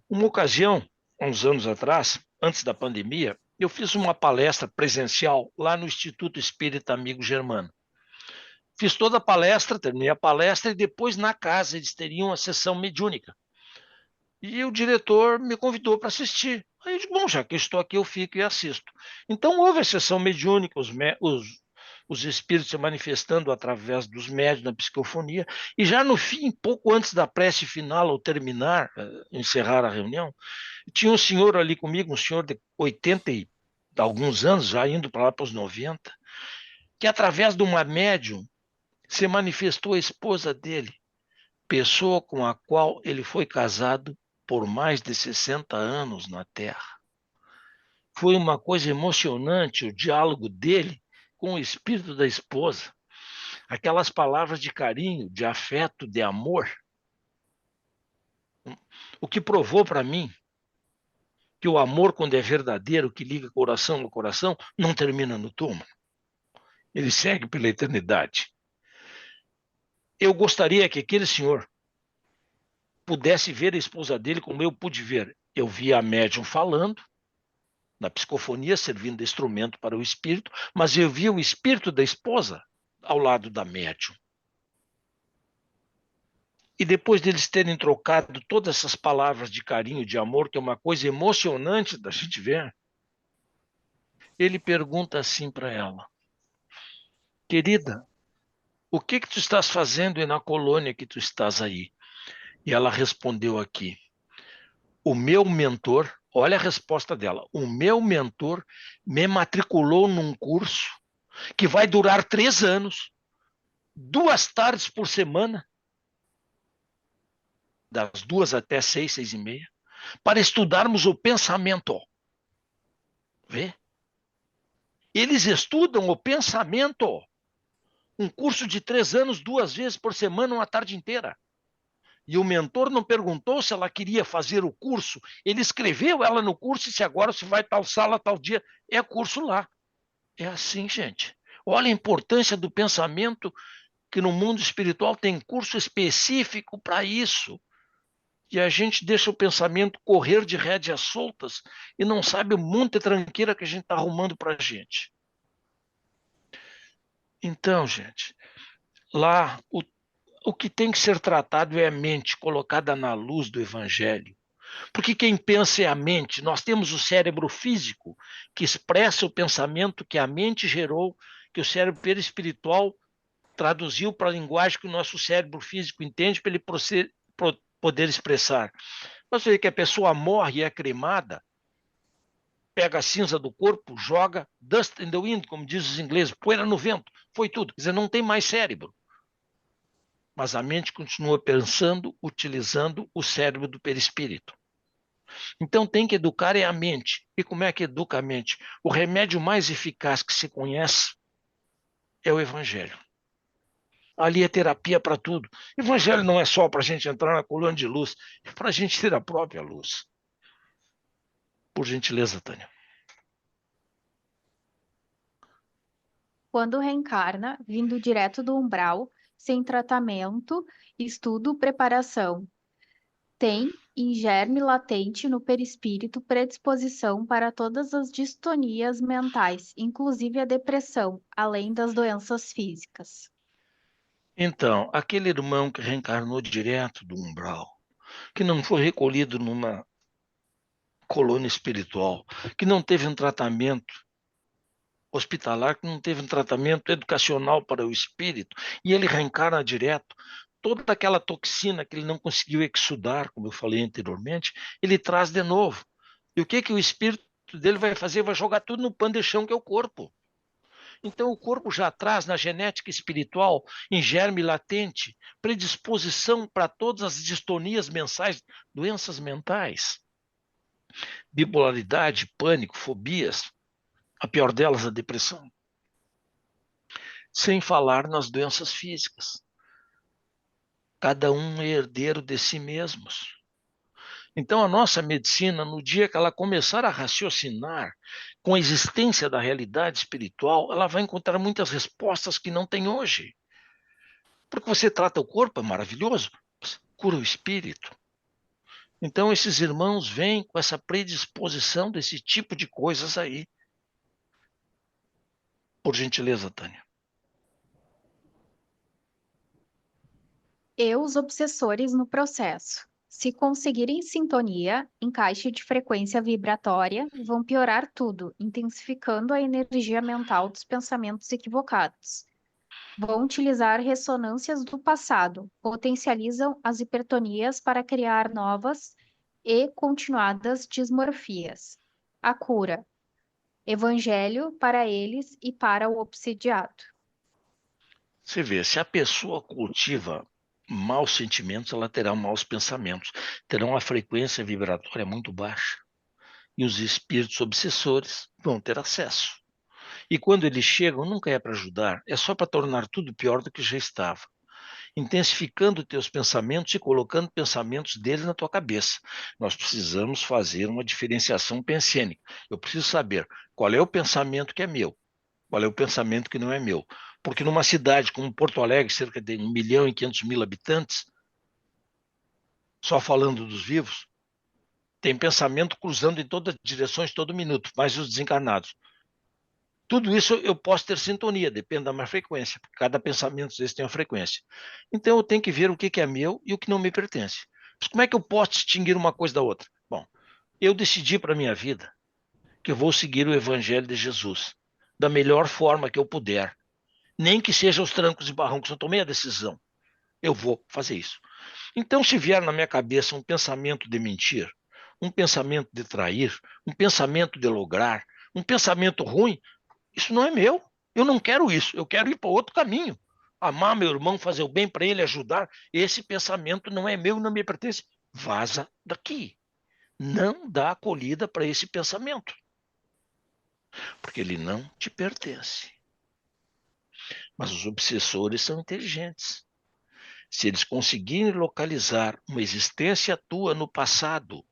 Uma ocasião, uns anos atrás, antes da pandemia, eu fiz uma palestra presencial lá no Instituto Espírita Amigo Germano. Fiz toda a palestra, terminei a palestra e depois na casa eles teriam uma sessão mediúnica. E o diretor me convidou para assistir. Aí eu digo, bom, já que eu estou aqui, eu fico e assisto. Então houve a sessão mediúnica, os espíritos se manifestando através dos médiuns na psicofonia, e já no fim, pouco antes da prece final, ao terminar, encerrar a reunião, tinha um senhor ali comigo, um senhor de 80 e alguns anos, já indo para lá para os 90, que através de uma médium se manifestou a esposa dele, pessoa com a qual ele foi casado por mais de 60 anos na Terra. Foi uma coisa emocionante o diálogo dele com o espírito da esposa. Aquelas palavras de carinho, de afeto, de amor. O que provou para mim que o amor, quando é verdadeiro, que liga coração no coração, não termina no túmulo. Ele segue pela eternidade. Eu gostaria que aquele senhor pudesse ver a esposa dele como eu pude ver. Eu via a médium falando, na psicofonia, servindo de instrumento para o espírito, mas eu via o espírito da esposa ao lado da médium. E depois deles terem trocado todas essas palavras de carinho, de amor, que é uma coisa emocionante da gente ver, ele pergunta assim para ela: querida, o que tu estás fazendo na colônia que tu estás aí? E ela respondeu aqui: o meu mentor, olha a resposta dela, o meu mentor me matriculou num curso que vai durar 3 anos, 2 tardes por semana, das 2 até 6, 6:30, para estudarmos o pensamento. Vê? Eles estudam o pensamento. Um curso de 3 anos, 2 vezes por semana, uma tarde inteira. E o mentor não perguntou se ela queria fazer o curso. Ele escreveu ela no curso e disse: agora você vai tal sala, tal dia. É curso lá. É assim, gente. Olha a importância do pensamento, que no mundo espiritual tem curso específico para isso. E a gente deixa o pensamento correr de rédeas soltas e não sabe o monte de tranqueira que a gente está arrumando para a gente. Então, gente, lá o que tem que ser tratado é a mente colocada na luz do Evangelho. Porque quem pensa é a mente. Nós temos o cérebro físico, que expressa o pensamento que a mente gerou, que o cérebro perispiritual traduziu para a linguagem que o nosso cérebro físico entende para ele poder expressar. Mas vê que a pessoa morre e é cremada, pega a cinza do corpo, joga dust in the wind, como diz os ingleses, poeira no vento, foi tudo. Quer dizer, não tem mais cérebro. Mas a mente continua pensando, utilizando o cérebro do perispírito. Então tem que educar é a mente. E como é que educa a mente? O remédio mais eficaz que se conhece é o Evangelho. Ali é terapia para tudo. Evangelho não é só para a gente entrar na coluna de luz, é para a gente ter a própria luz. Por gentileza, Tânia. Quando reencarna, vindo direto do umbral, sem tratamento, estudo, preparação, tem em germe latente no perispírito predisposição para todas as distonias mentais, inclusive a depressão, além das doenças físicas. Então, aquele irmão que reencarnou direto do umbral, que não foi recolhido numa colônia espiritual, que não teve um tratamento hospitalar, que não teve um tratamento educacional para o espírito, e ele reencarna direto, toda aquela toxina que ele não conseguiu exudar, como eu falei anteriormente, ele traz de novo. E o que o espírito dele vai fazer? Vai jogar tudo no pano de chão, que é o corpo. Então, o corpo já traz na genética espiritual, em germe latente, predisposição para todas as distonias mensais, doenças mentais, bipolaridade, pânico, fobias, a pior delas, a depressão. Sem falar nas doenças físicas. Cada um é herdeiro de si mesmos. Então, a nossa medicina, no dia que ela começar a raciocinar com a existência da realidade espiritual, ela vai encontrar muitas respostas que não tem hoje. Porque você trata o corpo, é maravilhoso, cura o espírito. Então, esses irmãos vêm com essa predisposição desse tipo de coisas aí. Por gentileza, Tânia. E os obsessores no processo. Se conseguirem sintonia, encaixe de frequência vibratória, vão piorar tudo, intensificando a energia mental dos pensamentos equivocados. Vão utilizar ressonâncias do passado, potencializam as hipertonias para criar novas e continuadas dismorfias. A cura. Evangelho para eles e para o obsidiado. Você vê, se a pessoa cultiva maus sentimentos, ela terá maus pensamentos, terá uma frequência vibratória muito baixa. E os espíritos obsessores vão ter acesso. E quando eles chegam, nunca é para ajudar, é só para tornar tudo pior do que já estava. Intensificando teus pensamentos e colocando pensamentos deles na tua cabeça. Nós precisamos fazer uma diferenciação pensênica. Eu preciso saber qual é o pensamento que é meu, qual é o pensamento que não é meu. Porque numa cidade como Porto Alegre, cerca de 1.500.000 habitantes, só falando dos vivos, tem pensamento cruzando em todas as direções todo minuto, mais os desencarnados. Tudo isso eu posso ter sintonia, depende da minha frequência, porque cada pensamento desse tem uma frequência. Então eu tenho que ver o que é meu e o que não me pertence. Mas como é que eu posso distinguir uma coisa da outra? Bom, eu decidi para a minha vida que eu vou seguir o Evangelho de Jesus da melhor forma que eu puder. Nem que seja os trancos e barrancos, eu tomei a decisão. Eu vou fazer isso. Então, se vier na minha cabeça um pensamento de mentir, um pensamento de trair, um pensamento de lograr, um pensamento ruim, isso não é meu. Eu não quero isso. Eu quero ir para outro caminho. Amar meu irmão, fazer o bem para ele, ajudar. Esse pensamento não é meu, não me pertence. Vaza daqui. Não dá acolhida para esse pensamento. Porque ele não te pertence. Mas os obsessores são inteligentes. Se eles conseguirem localizar uma existência tua no passado,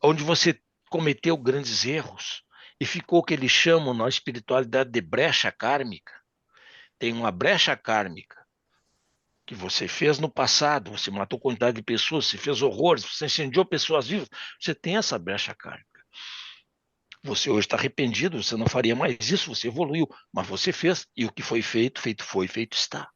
onde você cometeu grandes erros, e ficou o que eles chamam na espiritualidade de brecha kármica, tem uma brecha kármica que você fez no passado, você matou quantidade de pessoas, você fez horrores, você incendiou pessoas vivas, você tem essa brecha kármica. Você hoje está arrependido, você não faria mais isso, você evoluiu, mas você fez, e o que foi feito, feito foi, feito está.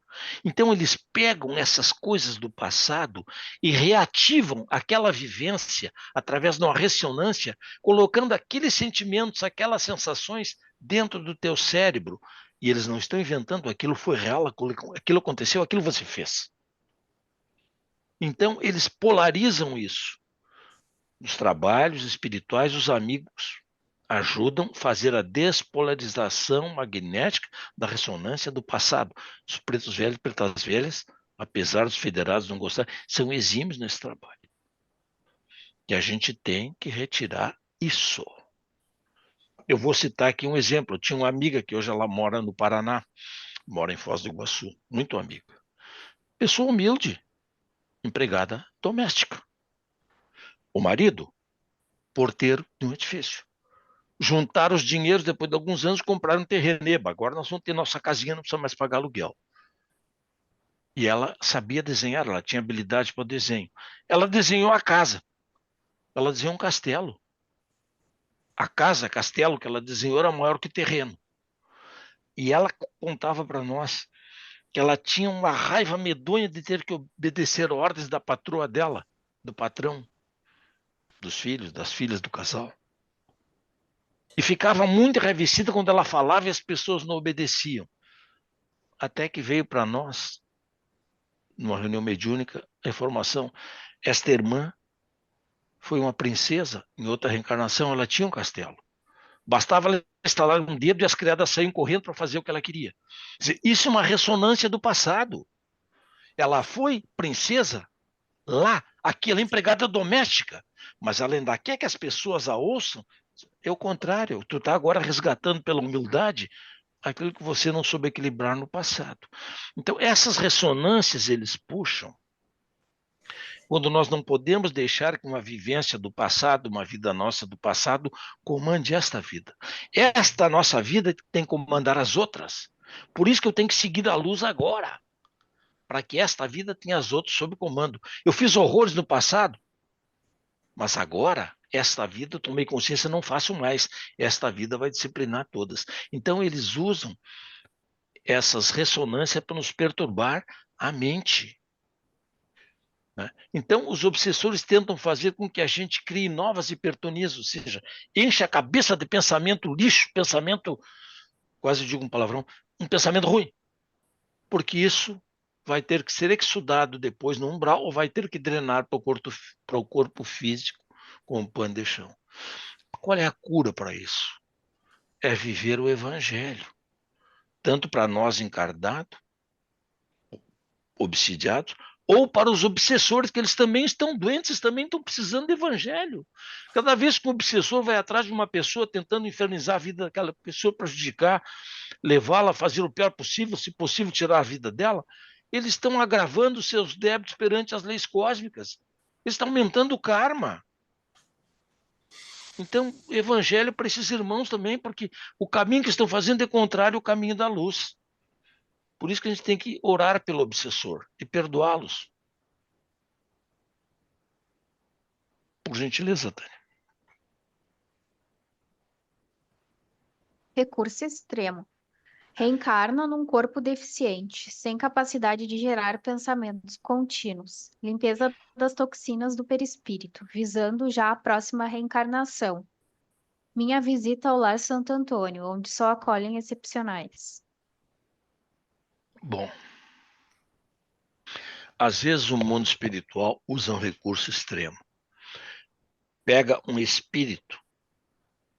Então eles pegam essas coisas do passado e reativam aquela vivência através de uma ressonância, colocando aqueles sentimentos, aquelas sensações dentro do teu cérebro. E eles não estão inventando, aquilo foi real, aquilo aconteceu, aquilo você fez. Então eles polarizam isso. Nos trabalhos espirituais, os amigos ajudam a fazer a despolarização magnética da ressonância do passado. Os pretos velhos e pretas velhas, apesar dos federados não gostarem, são exímios nesse trabalho. E a gente tem que retirar isso. Eu vou citar aqui um exemplo. Eu tinha uma amiga que hoje ela mora no Paraná, mora em Foz do Iguaçu, muito amiga. Pessoa humilde, empregada doméstica. O marido, porteiro de um edifício. Juntaram os dinheiros, depois de alguns anos, compraram um terreno. Agora nós vamos ter nossa casinha, não precisa mais pagar aluguel. E ela sabia desenhar, ela tinha habilidade para o desenho. Ela desenhou a casa. Ela desenhou um castelo. A casa, castelo que ela desenhou era maior que o terreno. E ela contava para nós que ela tinha uma raiva medonha de ter que obedecer ordens da patroa dela, do patrão, dos filhos, das filhas do casal. E ficava muito enraivecida quando ela falava e as pessoas não obedeciam. Até que veio para nós, numa reunião mediúnica, a informação: esta irmã foi uma princesa, em outra reencarnação ela tinha um castelo. Bastava ela estalar um dedo e as criadas saíam correndo para fazer o que ela queria. Isso é uma ressonância do passado. Ela foi princesa lá, aqui ela é empregada doméstica, mas ela ainda quer que as pessoas a ouçam. É o contrário, tu está agora resgatando pela humildade aquilo que você não soube equilibrar no passado. Então, essas ressonâncias eles puxam quando nós não podemos deixar que uma vivência do passado, uma vida nossa do passado, comande esta vida. Esta nossa vida tem que comandar as outras. Por isso que eu tenho que seguir a luz agora, para que esta vida tenha as outras sob comando. Eu fiz horrores no passado, mas agora, esta vida, eu tomei consciência, não faço mais. Esta vida vai disciplinar todas. Então, eles usam essas ressonâncias para nos perturbar a mente. né? Então, os obsessores tentam fazer com que a gente crie novas hipertonias, ou seja, enche a cabeça de pensamento lixo, pensamento, quase digo um palavrão, um pensamento ruim, porque isso vai ter que ser exudado depois no umbral ou vai ter que drenar para o corpo físico com o pano de chão. Qual é a cura para isso? É viver o evangelho, tanto para nós encarnados, obsidiados, ou para os obsessores, que eles também estão doentes, também estão precisando de evangelho. Cada vez que um obsessor vai atrás de uma pessoa tentando infernizar a vida daquela pessoa, prejudicar, levá-la a fazer o pior possível, se possível tirar a vida dela, eles estão agravando seus débitos perante as leis cósmicas. Eles estão aumentando o karma. Então, o evangelho para esses irmãos também, porque o caminho que estão fazendo é contrário ao caminho da luz. Por isso que a gente tem que orar pelo obsessor e perdoá-los. Por gentileza, Tânia. Recurso extremo. Reencarna num corpo deficiente, sem capacidade de gerar pensamentos contínuos. Limpeza das toxinas do perispírito, visando já a próxima reencarnação. Minha visita ao Lar Santo Antônio, onde só acolhem excepcionais. Bom, às vezes o mundo espiritual usa um recurso extremo. Pega um espírito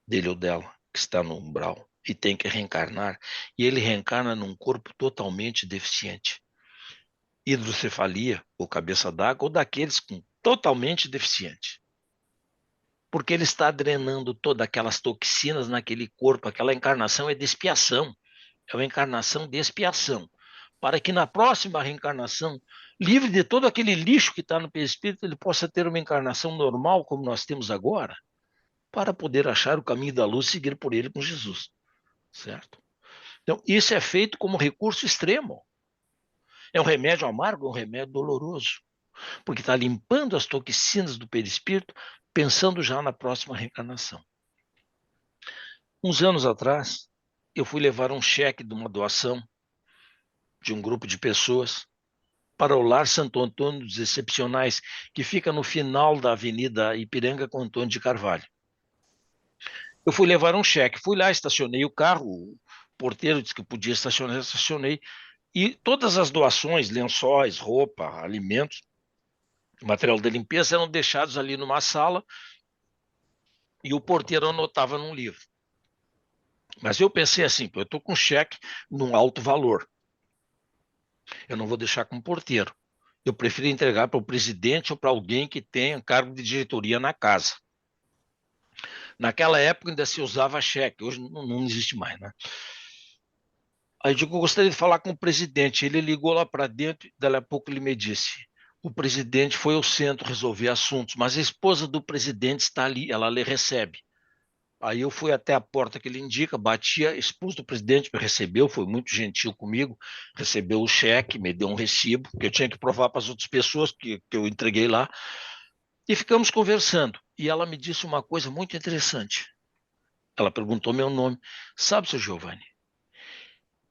dele ou dela, que está no umbral, e tem que reencarnar, e ele reencarna num corpo totalmente deficiente. Hidrocefalia, ou cabeça d'água, ou daqueles com totalmente deficiente. Porque ele está drenando todas aquelas toxinas naquele corpo, aquela encarnação é de expiação, é uma encarnação de expiação, para que na próxima reencarnação, livre de todo aquele lixo que está no perispírito, ele possa ter uma encarnação normal, como nós temos agora, para poder achar o caminho da luz e seguir por ele com Jesus, certo? Então, isso é feito como recurso extremo. É um remédio amargo, é um remédio doloroso, porque está limpando as toxinas do perispírito, pensando já na próxima reencarnação. Uns anos atrás, eu fui levar um cheque de uma doação de um grupo de pessoas para o Lar Santo Antônio dos Excepcionais, que fica no final da Avenida Ipiranga com Antônio de Carvalho. Eu fui levar um cheque, fui lá, estacionei o carro, o porteiro disse que eu podia estacionar, estacionei, e todas as doações, lençóis, roupa, alimentos, material de limpeza eram deixados ali numa sala e o porteiro anotava num livro. Mas eu pensei assim, eu estou com cheque num alto valor, eu não vou deixar com o porteiro. Eu prefiro entregar para o presidente ou para alguém que tenha cargo de diretoria na casa. Naquela época ainda se usava cheque, hoje não existe mais, né? Aí eu digo, eu gostaria de falar com o presidente. Ele ligou lá para dentro e daí a pouco ele me disse, o presidente foi ao centro resolver assuntos, mas a esposa do presidente está ali, ela lhe recebe. Aí eu fui até a porta que ele indica, bati, a esposa do presidente me recebeu, foi muito gentil comigo, recebeu o cheque, me deu um recibo, que eu tinha que provar para as outras pessoas que eu entreguei lá, e ficamos conversando. E ela me disse uma coisa muito interessante. Ela perguntou meu nome. Sabe, seu Giovanni,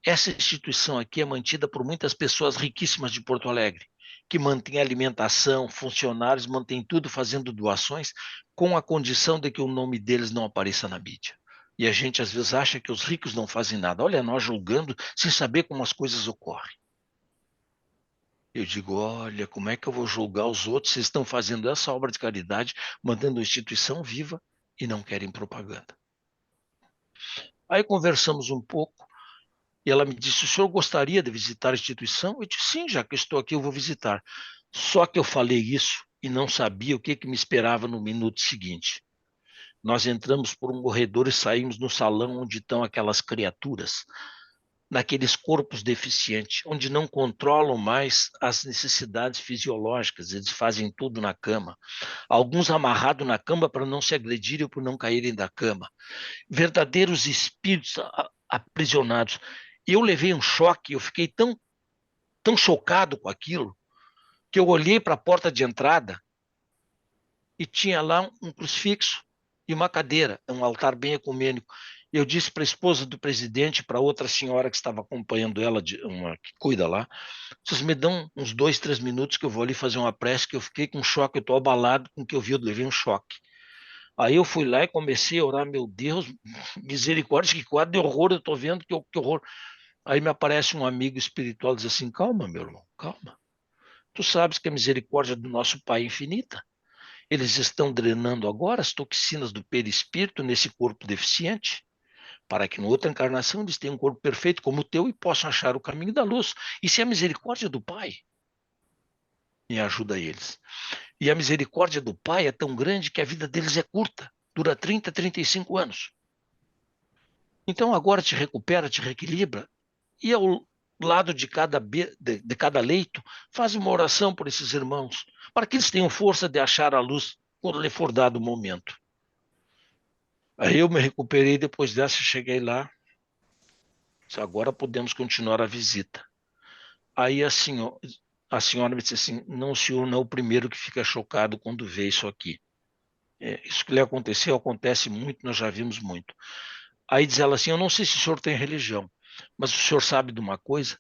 essa instituição aqui é mantida por muitas pessoas riquíssimas de Porto Alegre, que mantêm alimentação, funcionários, mantêm tudo fazendo doações, com a condição de que o nome deles não apareça na mídia. E a gente às vezes acha que os ricos não fazem nada. Olha, nós julgando sem saber como as coisas ocorrem. Eu digo, olha, como é que eu vou julgar os outros? Vocês estão fazendo essa obra de caridade, mantendo a instituição viva e não querem propaganda. Aí conversamos um pouco e ela me disse, o senhor gostaria de visitar a instituição? Eu disse, sim, já que estou aqui eu vou visitar. Só que eu falei isso e não sabia o que me esperava no minuto seguinte. Nós entramos por um corredor e saímos no salão onde estão aquelas criaturas, naqueles corpos deficientes, onde não controlam mais as necessidades fisiológicas, eles fazem tudo na cama. Alguns amarrados na cama para não se agredirem ou por não caírem da cama. Verdadeiros espíritos aprisionados. Eu levei um choque, eu fiquei tão chocado com aquilo, que eu olhei para a porta de entrada e tinha lá um crucifixo e uma cadeira, um altar bem ecumênico. Eu disse para a esposa do presidente, para outra senhora que estava acompanhando ela, uma que cuida lá, vocês me dão uns 2, 3 minutos que eu vou ali fazer uma prece, que eu fiquei com choque, eu estou abalado com o que eu vi, eu levei um choque. Aí eu fui lá e comecei a orar, meu Deus, misericórdia, que quadro de horror eu estou vendo, que horror. Aí me aparece um amigo espiritual e diz assim, calma, meu irmão, calma. Tu sabes que a misericórdia do nosso Pai é infinita. Eles estão drenando agora as toxinas do perispírito nesse corpo deficiente, para que na outra encarnação eles tenham um corpo perfeito como o teu e possam achar o caminho da luz. Isso é a misericórdia do Pai. E ajuda eles. E a misericórdia do Pai é tão grande que a vida deles é curta, dura 30, 35 anos. Então agora te recupera, te reequilibra, e ao lado de cada leito, faz uma oração por esses irmãos, para que eles tenham força de achar a luz quando lhe for dado o momento. Aí eu me recuperei, depois dessa cheguei lá, agora podemos continuar a visita. Aí a senhora me disse assim, não, o senhor não é o primeiro que fica chocado quando vê isso aqui. Isso que lhe aconteceu, acontece muito, nós já vimos muito. Aí diz ela assim, eu não sei se o senhor tem religião, mas o senhor sabe de uma coisa?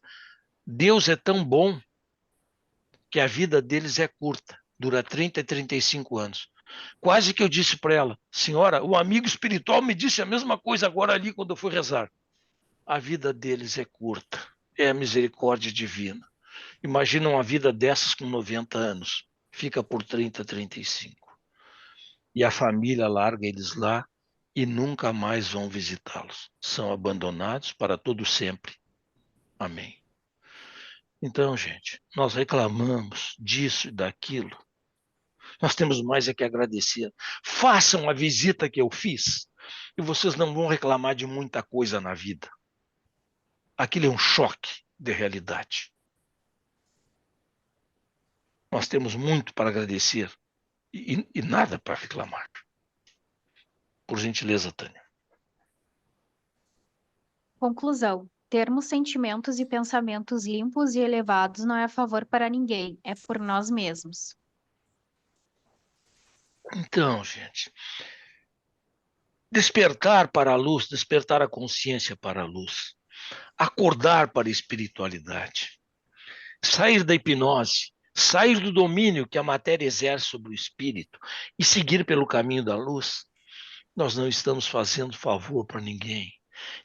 Deus é tão bom que a vida deles é curta, dura 30 e 35 anos. Quase que eu disse para ela, senhora, o amigo espiritual me disse a mesma coisa agora ali quando eu fui rezar. A vida deles é curta, é a misericórdia divina. Imagina uma vida dessas com 90 anos, fica por 30, 35. E a família larga eles lá e nunca mais vão visitá-los. São abandonados para todo sempre. Amém. Então, gente, nós reclamamos disso e daquilo. Nós temos mais é que agradecer. Façam a visita que eu fiz e vocês não vão reclamar de muita coisa na vida. Aquilo é um choque de realidade. Nós temos muito para agradecer e nada para reclamar. Por gentileza, Tânia. Conclusão. Termos sentimentos e pensamentos limpos e elevados não é a favor para ninguém, é por nós mesmos. Então, gente, despertar para a luz, despertar a consciência para a luz, acordar para a espiritualidade, sair da hipnose, sair do domínio que a matéria exerce sobre o espírito e seguir pelo caminho da luz, nós não estamos fazendo favor para ninguém.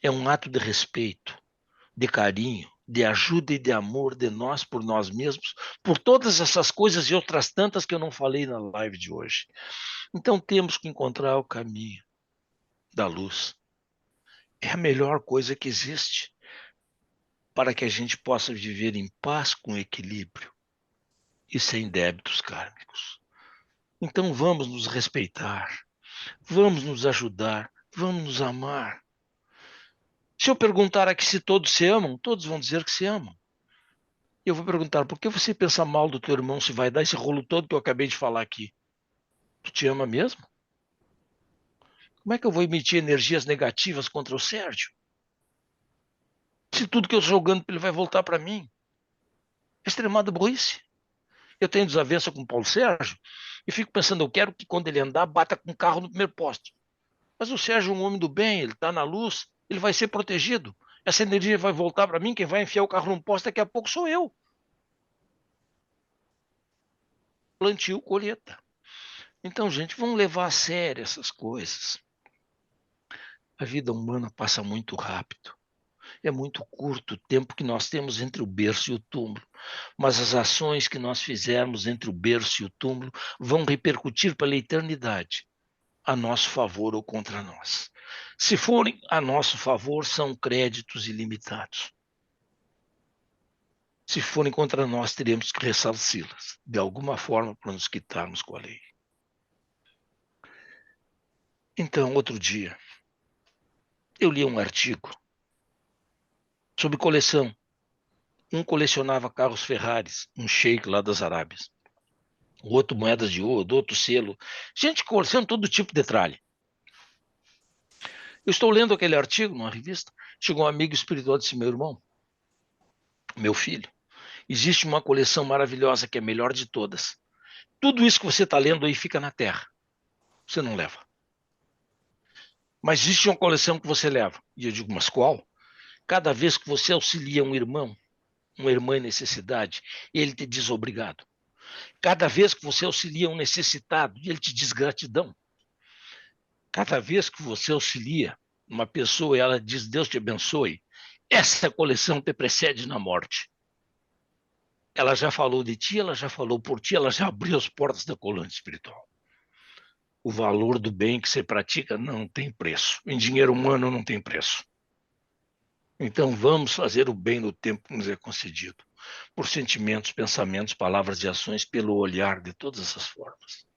É um ato de respeito, de carinho, de ajuda e de amor de nós por nós mesmos, por todas essas coisas e outras tantas que eu não falei na live de hoje. Então temos que encontrar o caminho da luz. É a melhor coisa que existe para que a gente possa viver em paz, com equilíbrio e sem débitos kármicos. Então vamos nos respeitar, vamos nos ajudar, vamos nos amar. Se eu perguntar aqui se todos se amam, todos vão dizer que se amam. Eu vou perguntar, por que você pensa mal do teu irmão se vai dar esse rolo todo que eu acabei de falar aqui? Tu te ama mesmo? Como é que eu vou emitir energias negativas contra o Sérgio? Se tudo que eu estou jogando ele vai voltar para mim. É extremada burrice. Eu tenho desavença com o Paulo Sérgio e fico pensando, eu quero que quando ele andar, bata com o carro no primeiro poste. Mas o Sérgio é um homem do bem, ele está na luz, ele vai ser protegido. Essa energia vai voltar para mim, quem vai enfiar o carro num poste daqui a pouco sou eu. Plantio, colheita. Então, gente, vamos levar a sério essas coisas. A vida humana passa muito rápido. É muito curto o tempo que nós temos entre o berço e o túmulo. Mas as ações que nós fizermos entre o berço e o túmulo vão repercutir pela eternidade, a nosso favor ou contra nós. Se forem a nosso favor, são créditos ilimitados. Se forem contra nós, teremos que ressarci-las, de alguma forma, para nos quitarmos com a lei. Então, outro dia, eu li um artigo sobre coleção. Um colecionava carros Ferraris, um sheik lá das Arábias. O outro moedas de ouro, outro selo. Gente coleciona todo tipo de detalhe. Eu estou lendo aquele artigo numa revista, chegou um amigo espiritual e disse, meu irmão, meu filho, existe uma coleção maravilhosa que é a melhor de todas. Tudo isso que você está lendo aí fica na terra. Você não leva. Mas existe uma coleção que você leva. E eu digo, mas qual? Cada vez que você auxilia um irmão, uma irmã em necessidade, ele te diz obrigado. Cada vez que você auxilia um necessitado, ele te diz gratidão. Cada vez que você auxilia uma pessoa e ela diz Deus te abençoe, essa coleção te precede na morte. Ela já falou de ti, ela já falou por ti, ela já abriu as portas da colônia espiritual. O valor do bem que você pratica não tem preço. Em dinheiro humano não tem preço. Então vamos fazer o bem no tempo que nos é concedido. Por sentimentos, pensamentos, palavras e ações, pelo olhar de todas essas formas.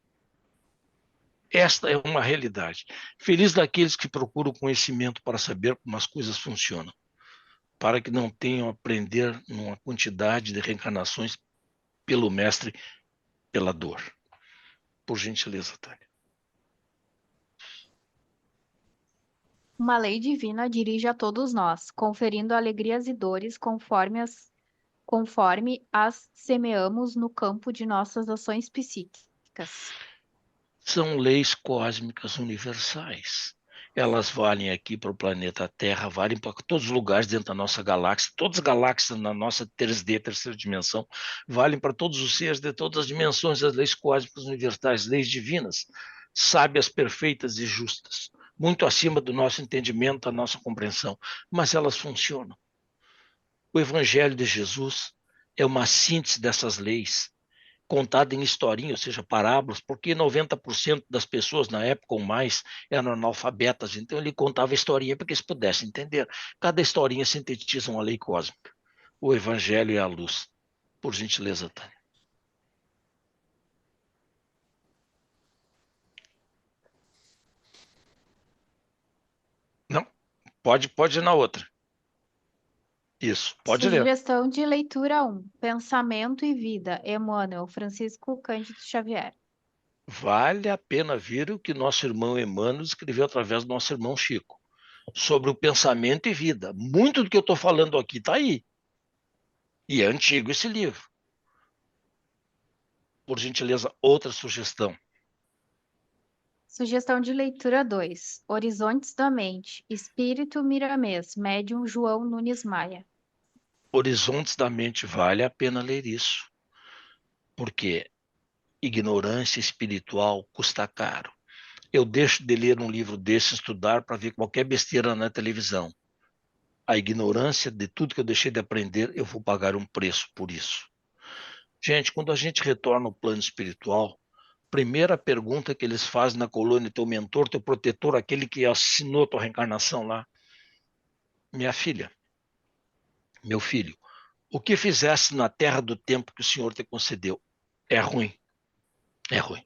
Esta é uma realidade. Feliz daqueles que procuram conhecimento para saber como as coisas funcionam, para que não tenham a aprender numa quantidade de reencarnações pelo mestre, pela dor. Por gentileza, Tânia. Uma lei divina dirige a todos nós, conferindo alegrias e dores conforme as semeamos no campo de nossas ações psíquicas. São leis cósmicas universais. Elas valem aqui para o planeta Terra, valem para todos os lugares dentro da nossa galáxia, todas as galáxias na nossa 3D, terceira dimensão, valem para todos os seres de todas as dimensões, as leis cósmicas universais, leis divinas, sábias, perfeitas e justas, muito acima do nosso entendimento, da nossa compreensão, mas elas funcionam. O Evangelho de Jesus é uma síntese dessas leis, contada em historinha, ou seja, parábolas, porque 90% das pessoas na época ou mais eram analfabetas, então ele contava historinha para que eles pudessem entender. Cada historinha sintetiza uma lei cósmica. O Evangelho é a luz. Por gentileza, Tânia. Não, pode ir na outra. Isso, pode ler. Sugestão de leitura 1. Pensamento e Vida, Emmanuel, Francisco Cândido Xavier. Vale a pena ver o que nosso irmão Emmanuel escreveu através do nosso irmão Chico, sobre o pensamento e vida. Muito do que eu estou falando aqui está aí. E é antigo esse livro. Por gentileza, outra sugestão. Sugestão de leitura 2. Horizontes da Mente, Espírito Miramês, Médium João Nunes Maia. Horizontes da Mente, vale a pena ler isso. Porque ignorância espiritual custa caro. Eu deixo de ler um livro desse, estudar, para ver qualquer besteira na televisão. A ignorância de tudo que eu deixei de aprender, eu vou pagar um preço por isso. Gente, quando a gente retorna ao plano espiritual, primeira pergunta que eles fazem na colônia, teu mentor, teu protetor, aquele que assinou tua reencarnação lá, minha filha, meu filho, o que fizesse na terra do tempo que o Senhor te concedeu é ruim. É ruim.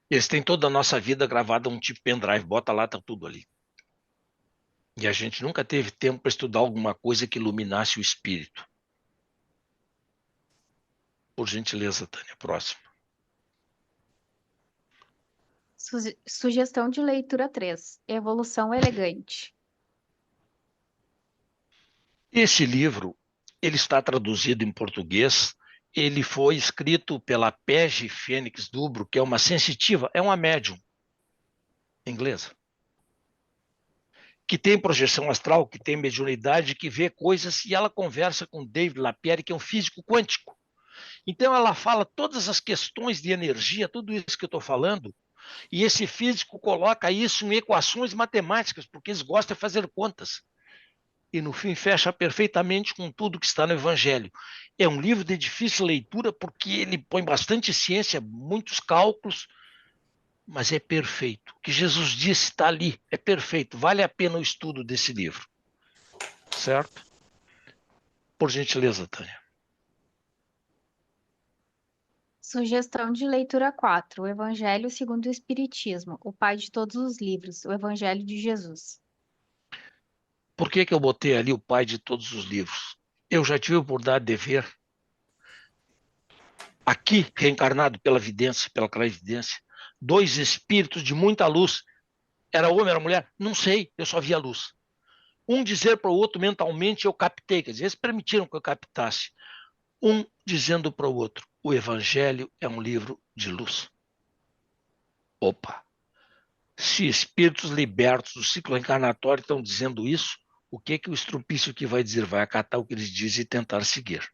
Eles têm toda a nossa vida gravada um tipo pendrive, bota lá, tá tudo ali. E a gente nunca teve tempo para estudar alguma coisa que iluminasse o espírito. Por gentileza, Tânia, próximo. Sugestão de leitura 3. Evolução Elegante. Esse livro, ele está traduzido em português, ele foi escrito pela Pege Fênix Dubro, que é uma sensitiva, é uma médium inglesa, que tem projeção astral, que tem mediunidade, que vê coisas, e ela conversa com David Lapierre, que é um físico quântico. Então ela fala todas as questões de energia, tudo isso que eu estou falando, e esse físico coloca isso em equações matemáticas, porque eles gostam de fazer contas. E no fim fecha perfeitamente com tudo que está no Evangelho. É um livro de difícil leitura porque ele põe bastante ciência, muitos cálculos, mas é perfeito. O que Jesus disse está ali, é perfeito. Vale a pena o estudo desse livro. Certo? Por gentileza, Tânia. Sugestão de leitura 4. O Evangelho segundo o Espiritismo, o pai de todos os livros, o Evangelho de Jesus. Por que eu botei ali o pai de todos os livros? Eu já tive a oportunidade de ver, aqui, reencarnado pela vidência, pela clarividência, dois espíritos de muita luz. Era homem, era mulher? Não sei, eu só vi a luz. Um dizer para o outro mentalmente, eu captei, quer dizer, eles permitiram que eu captasse. Um dizendo para o outro, o Evangelho é um livro de luz. Opa! Se espíritos libertos do ciclo reencarnatório estão dizendo isso, o que que o estrupício aqui vai dizer? Vai acatar o que eles dizem e tentar seguir.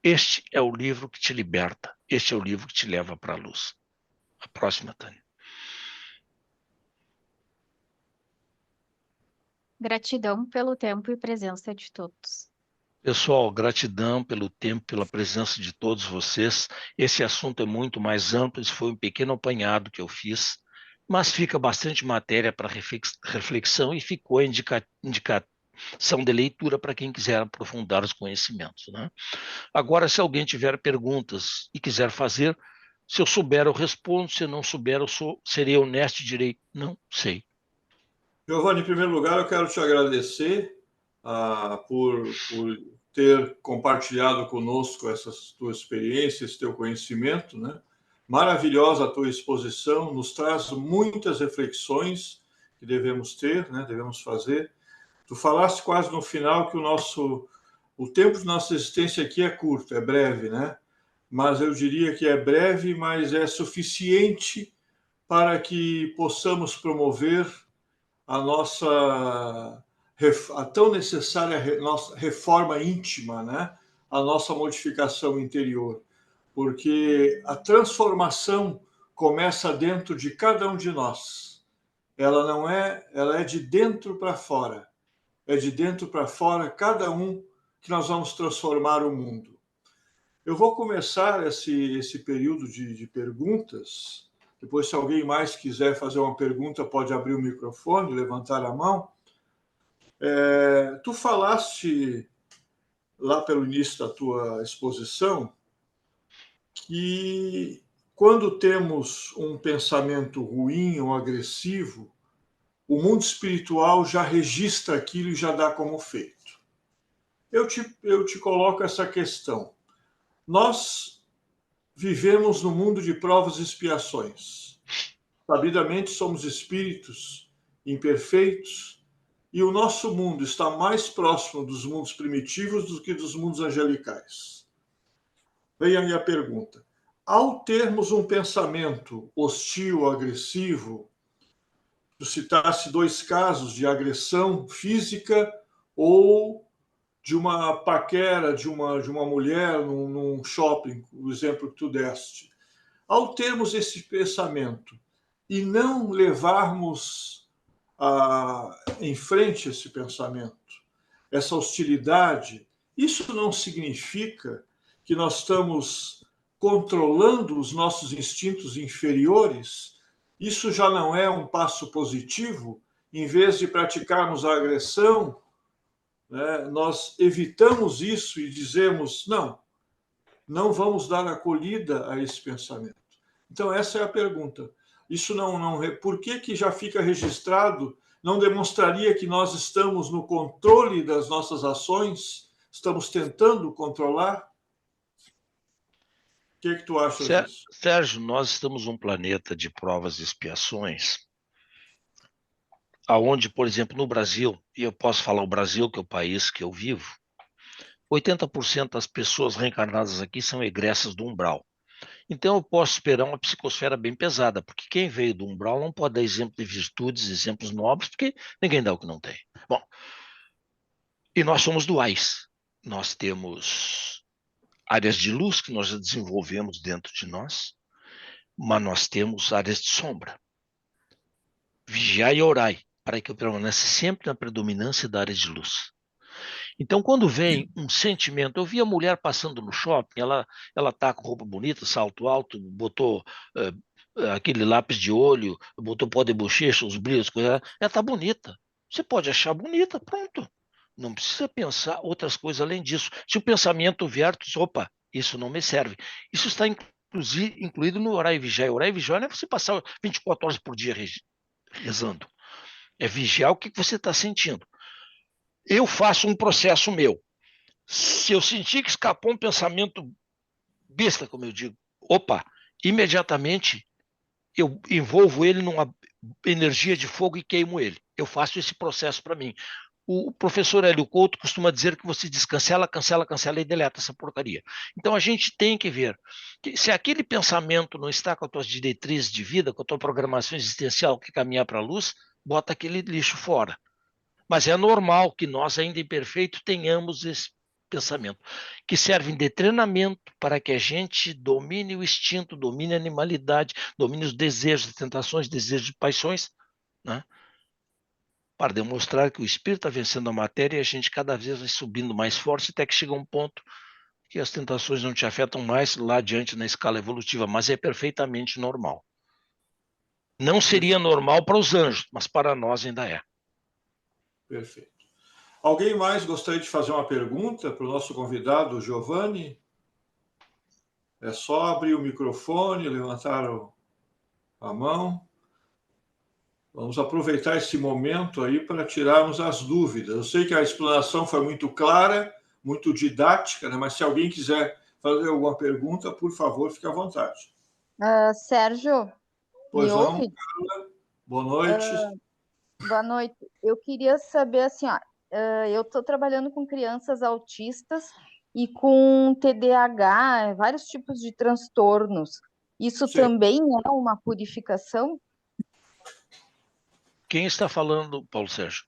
Este é o livro que te liberta. Este é o livro que te leva para a luz. A próxima, Tânia. Gratidão pelo tempo e presença de todos. Pessoal, gratidão pelo tempo, pela presença de todos vocês. Esse assunto é muito mais amplo, esse foi um pequeno apanhado que eu fiz, mas fica bastante matéria para reflexão e ficou a indicação de leitura para quem quiser aprofundar os conhecimentos, né? Agora, se alguém tiver perguntas e quiser fazer, se eu souber, eu respondo, se eu não souber, serei honesto e direi, não sei. Giovanni, em primeiro lugar, eu quero te agradecer por ter compartilhado conosco essa tua experiência, esse teu conhecimento, né? Maravilhosa a tua exposição, nos traz muitas reflexões que devemos ter, né? Devemos fazer. Tu falaste quase no final que o tempo de nossa existência aqui é curto, é breve, né? Mas eu diria que é breve, mas é suficiente para que possamos promover a nossa a tão necessária nossa reforma íntima, né? A nossa modificação interior, porque a transformação começa dentro de cada um de nós. Ela é de dentro para fora. É de dentro para fora, cada um, que nós vamos transformar o mundo. Eu vou começar esse período de perguntas. Depois, se alguém mais quiser fazer uma pergunta, pode abrir o microfone, levantar a mão. Tu falaste lá pelo início da tua exposição que quando temos um pensamento ruim ou agressivo, o mundo espiritual já registra aquilo e já dá como feito. Eu te coloco essa questão. Nós vivemos no mundo de provas e expiações. Sabidamente somos espíritos imperfeitos e o nosso mundo está mais próximo dos mundos primitivos do que dos mundos angelicais. Vem a minha pergunta. Ao termos um pensamento hostil, agressivo, tu citaste 2 casos de agressão física ou de uma paquera de uma mulher num shopping, o exemplo que tu deste. Ao termos esse pensamento e não levarmos em frente esse pensamento, essa hostilidade, isso não significa que nós estamos controlando os nossos instintos inferiores? Isso já não é um passo positivo? Em vez de praticarmos a agressão, né, nós evitamos isso e dizemos, não vamos dar acolhida a esse pensamento. Então, essa é a pergunta. Isso por que já fica registrado? Não demonstraria que nós estamos no controle das nossas ações? Estamos tentando controlar? O que tu achas disso? Sérgio, nós estamos num planeta de provas e expiações, aonde, por exemplo, no Brasil, e eu posso falar o Brasil, que é o país que eu vivo, 80% das pessoas reencarnadas aqui são egressas do umbral. Então eu posso esperar uma psicosfera bem pesada, porque quem veio do umbral não pode dar exemplo de virtudes, exemplos nobres, porque ninguém dá o que não tem. Bom, e nós somos duais. Nós temos áreas de luz que nós já desenvolvemos dentro de nós, mas nós temos áreas de sombra. Vigiai e orai, para que eu permaneça sempre na predominância da área de luz. Então, quando vem um sentimento, eu vi a mulher passando no shopping, ela tá com roupa bonita, salto alto, botou aquele lápis de olho, botou pó de bochecha, os brilhos, ela tá bonita. Você pode achar bonita, pronto. Não precisa pensar outras coisas além disso. Se o pensamento vier, tu diz, opa, isso não me serve. Isso está incluído no orar e vigiar. Orar e vigiar não é você passar 24 horas por dia rezando. É vigiar o que você está sentindo. Eu faço um processo meu. Se eu sentir que escapou um pensamento besta, como eu digo, opa, imediatamente eu envolvo ele numa energia de fogo e queimo ele. Eu faço esse processo para mim. O professor Hélio Couto costuma dizer que você diz cancela, cancela, cancela e deleta essa porcaria. Então a gente tem que ver que se aquele pensamento não está com as tuas diretrizes de vida, com a tua programação existencial que caminhar para a luz, bota aquele lixo fora. Mas é normal que nós, ainda imperfeitos, tenhamos esse pensamento, que servem de treinamento para que a gente domine o instinto, domine a animalidade, domine os desejos, as tentações, desejos e paixões, né? Para demonstrar que o espírito está vencendo a matéria e a gente cada vez vai subindo mais forte até que chega um ponto que as tentações não te afetam mais lá adiante na escala evolutiva, mas é perfeitamente normal. Não seria normal para os anjos, mas para nós ainda é. Perfeito. Alguém mais gostaria de fazer uma pergunta para o nosso convidado, Giovanni? É só abrir o microfone, levantar a mão. Vamos aproveitar esse momento aí para tirarmos as dúvidas. Eu sei que a explanação foi muito clara, muito didática, né? Mas se alguém quiser fazer alguma pergunta, por favor, fique à vontade. Sérgio, Pois me não, ouve? Carla? Boa noite. Boa noite. Eu queria saber assim, ó, eu estou trabalhando com crianças autistas e com TDAH, vários tipos de transtornos. Isso Sim. também é uma purificação? Quem está falando, Paulo Sérgio?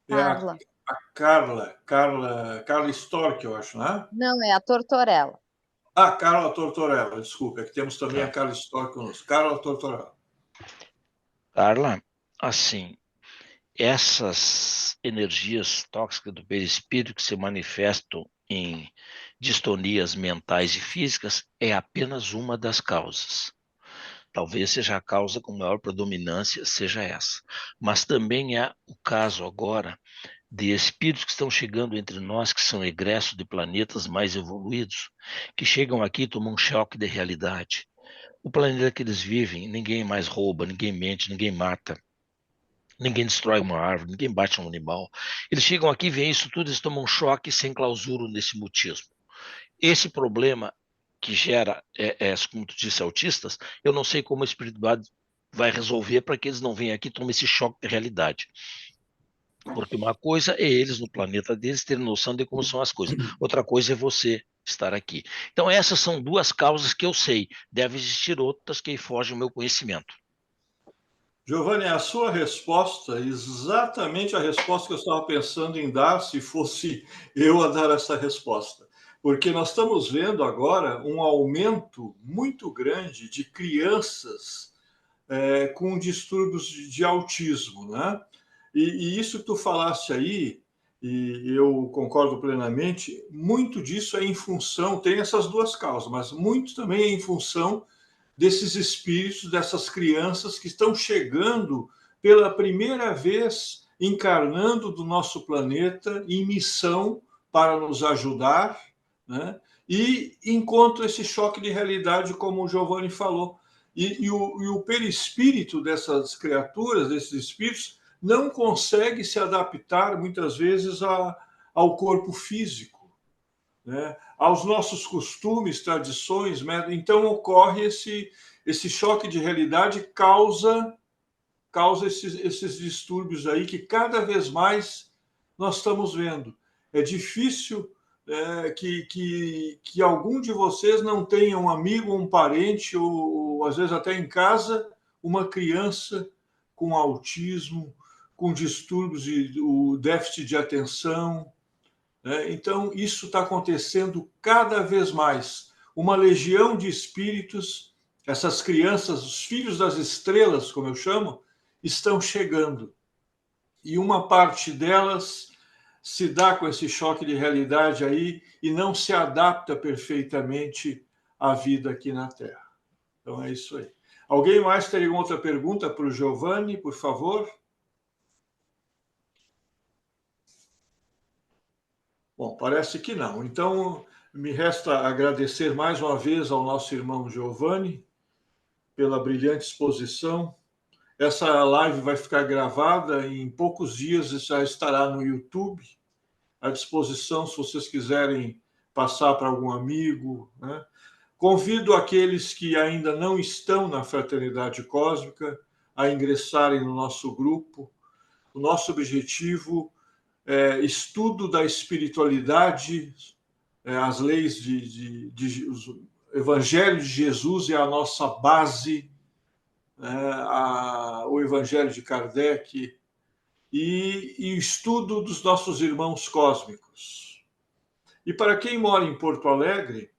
É Carla. a Carla Stork, eu acho, né? Não, é a Tortorella. Carla Tortorella, desculpa, é que temos também a Carla Stork conosco. Carla Tortorella. Carla, assim, essas energias tóxicas do perispírito que se manifestam em distonias mentais e físicas é apenas uma das causas. Talvez seja a causa com maior predominância, seja essa. Mas também há o caso agora de espíritos que estão chegando entre nós, que são egressos de planetas mais evoluídos, que chegam aqui e tomam um choque de realidade. O planeta que eles vivem, ninguém mais rouba, ninguém mente, ninguém mata. Ninguém destrói uma árvore, ninguém bate um animal. Eles chegam aqui, veem isso tudo, eles tomam um choque sem clausura nesse mutismo. Esse problema que gera, como tu disse, autistas, eu não sei como a espiritualidade vai resolver para que eles não venham aqui e tomem esse choque de realidade. Porque uma coisa é eles no planeta deles terem noção de como são as coisas. Outra coisa é você estar aqui. Então essas são duas causas que eu sei. Deve existir outras que fogem ao meu conhecimento. Giovanni, a sua resposta, exatamente a resposta que eu estava pensando em dar, se fosse eu a dar essa resposta. Porque nós estamos vendo agora um aumento muito grande de crianças com distúrbios de autismo, né? E isso que tu falaste aí, e eu concordo plenamente, muito disso é em função, tem essas duas causas, mas muito também é em função desses espíritos, dessas crianças que estão chegando pela primeira vez, encarnando do nosso planeta em missão para nos ajudar, né? E encontram esse choque de realidade, como o Giovanni falou. E o perispírito dessas criaturas, desses espíritos, não consegue se adaptar, muitas vezes, ao corpo físico, né? Aos nossos costumes, tradições. Então, ocorre esse choque de realidade, causa esses distúrbios aí que cada vez mais nós estamos vendo. É difícil que algum de vocês não tenha um amigo, um parente, ou às vezes até em casa, uma criança com autismo, com distúrbios de o déficit de atenção, né? Então, isso está acontecendo cada vez mais. Uma legião de espíritos, essas crianças, os filhos das estrelas, como eu chamo, estão chegando. E uma parte delas se dá com esse choque de realidade aí e não se adapta perfeitamente à vida aqui na Terra. Então é isso aí. Alguém mais teria outra pergunta para o Giovanni, por favor? Bom, parece que não. Então, me resta agradecer mais uma vez ao nosso irmão Giovanni pela brilhante exposição. Essa live vai ficar gravada e em poucos dias já estará no YouTube, à disposição se vocês quiserem passar para algum amigo, né? Convido aqueles que ainda não estão na Fraternidade Cósmica a ingressarem no nosso grupo. O nosso objetivo estudo da espiritualidade, as leis o Evangelho de Jesus é a nossa base, o Evangelho de Kardec, e o estudo dos nossos irmãos cósmicos. E para quem mora em Porto Alegre,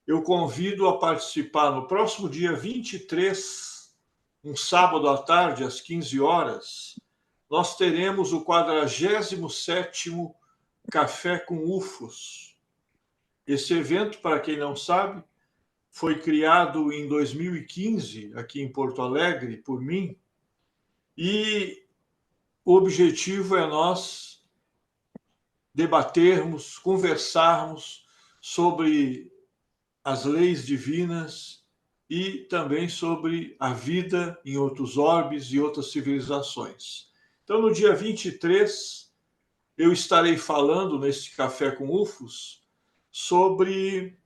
eu convido a participar no próximo dia 23, um sábado à tarde, às 15 horas, nós teremos o 47º Café com UFOs. Esse evento, para quem não sabe, foi criado em 2015, aqui em Porto Alegre, por mim, e o objetivo é nós debatermos, conversarmos sobre as leis divinas e também sobre a vida em outros orbes e outras civilizações. Então, no dia 23, eu estarei falando nesse Café com UFOs sobre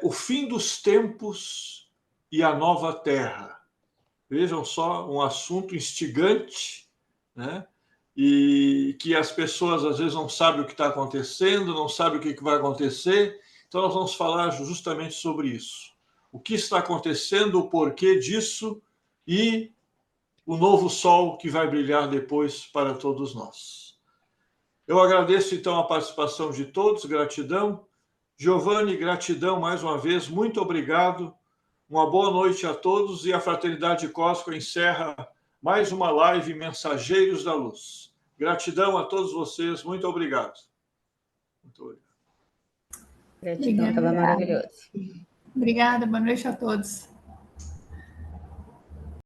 o fim dos tempos e a nova Terra. Vejam só, um assunto instigante, né? E que as pessoas às vezes não sabem o que está acontecendo, não sabem o que vai acontecer. Então, nós vamos falar justamente sobre isso. O que está acontecendo, o porquê disso e o novo sol que vai brilhar depois para todos nós. Eu agradeço, então, a participação de todos, gratidão. Giovanni, gratidão mais uma vez, muito obrigado. Uma boa noite a todos e a Fraternidade Cósmica encerra mais uma live Mensageiros da Luz. Gratidão a todos vocês, muito obrigado. Muito obrigado. Gratidão, estava maravilhoso. Obrigada, boa noite a todos.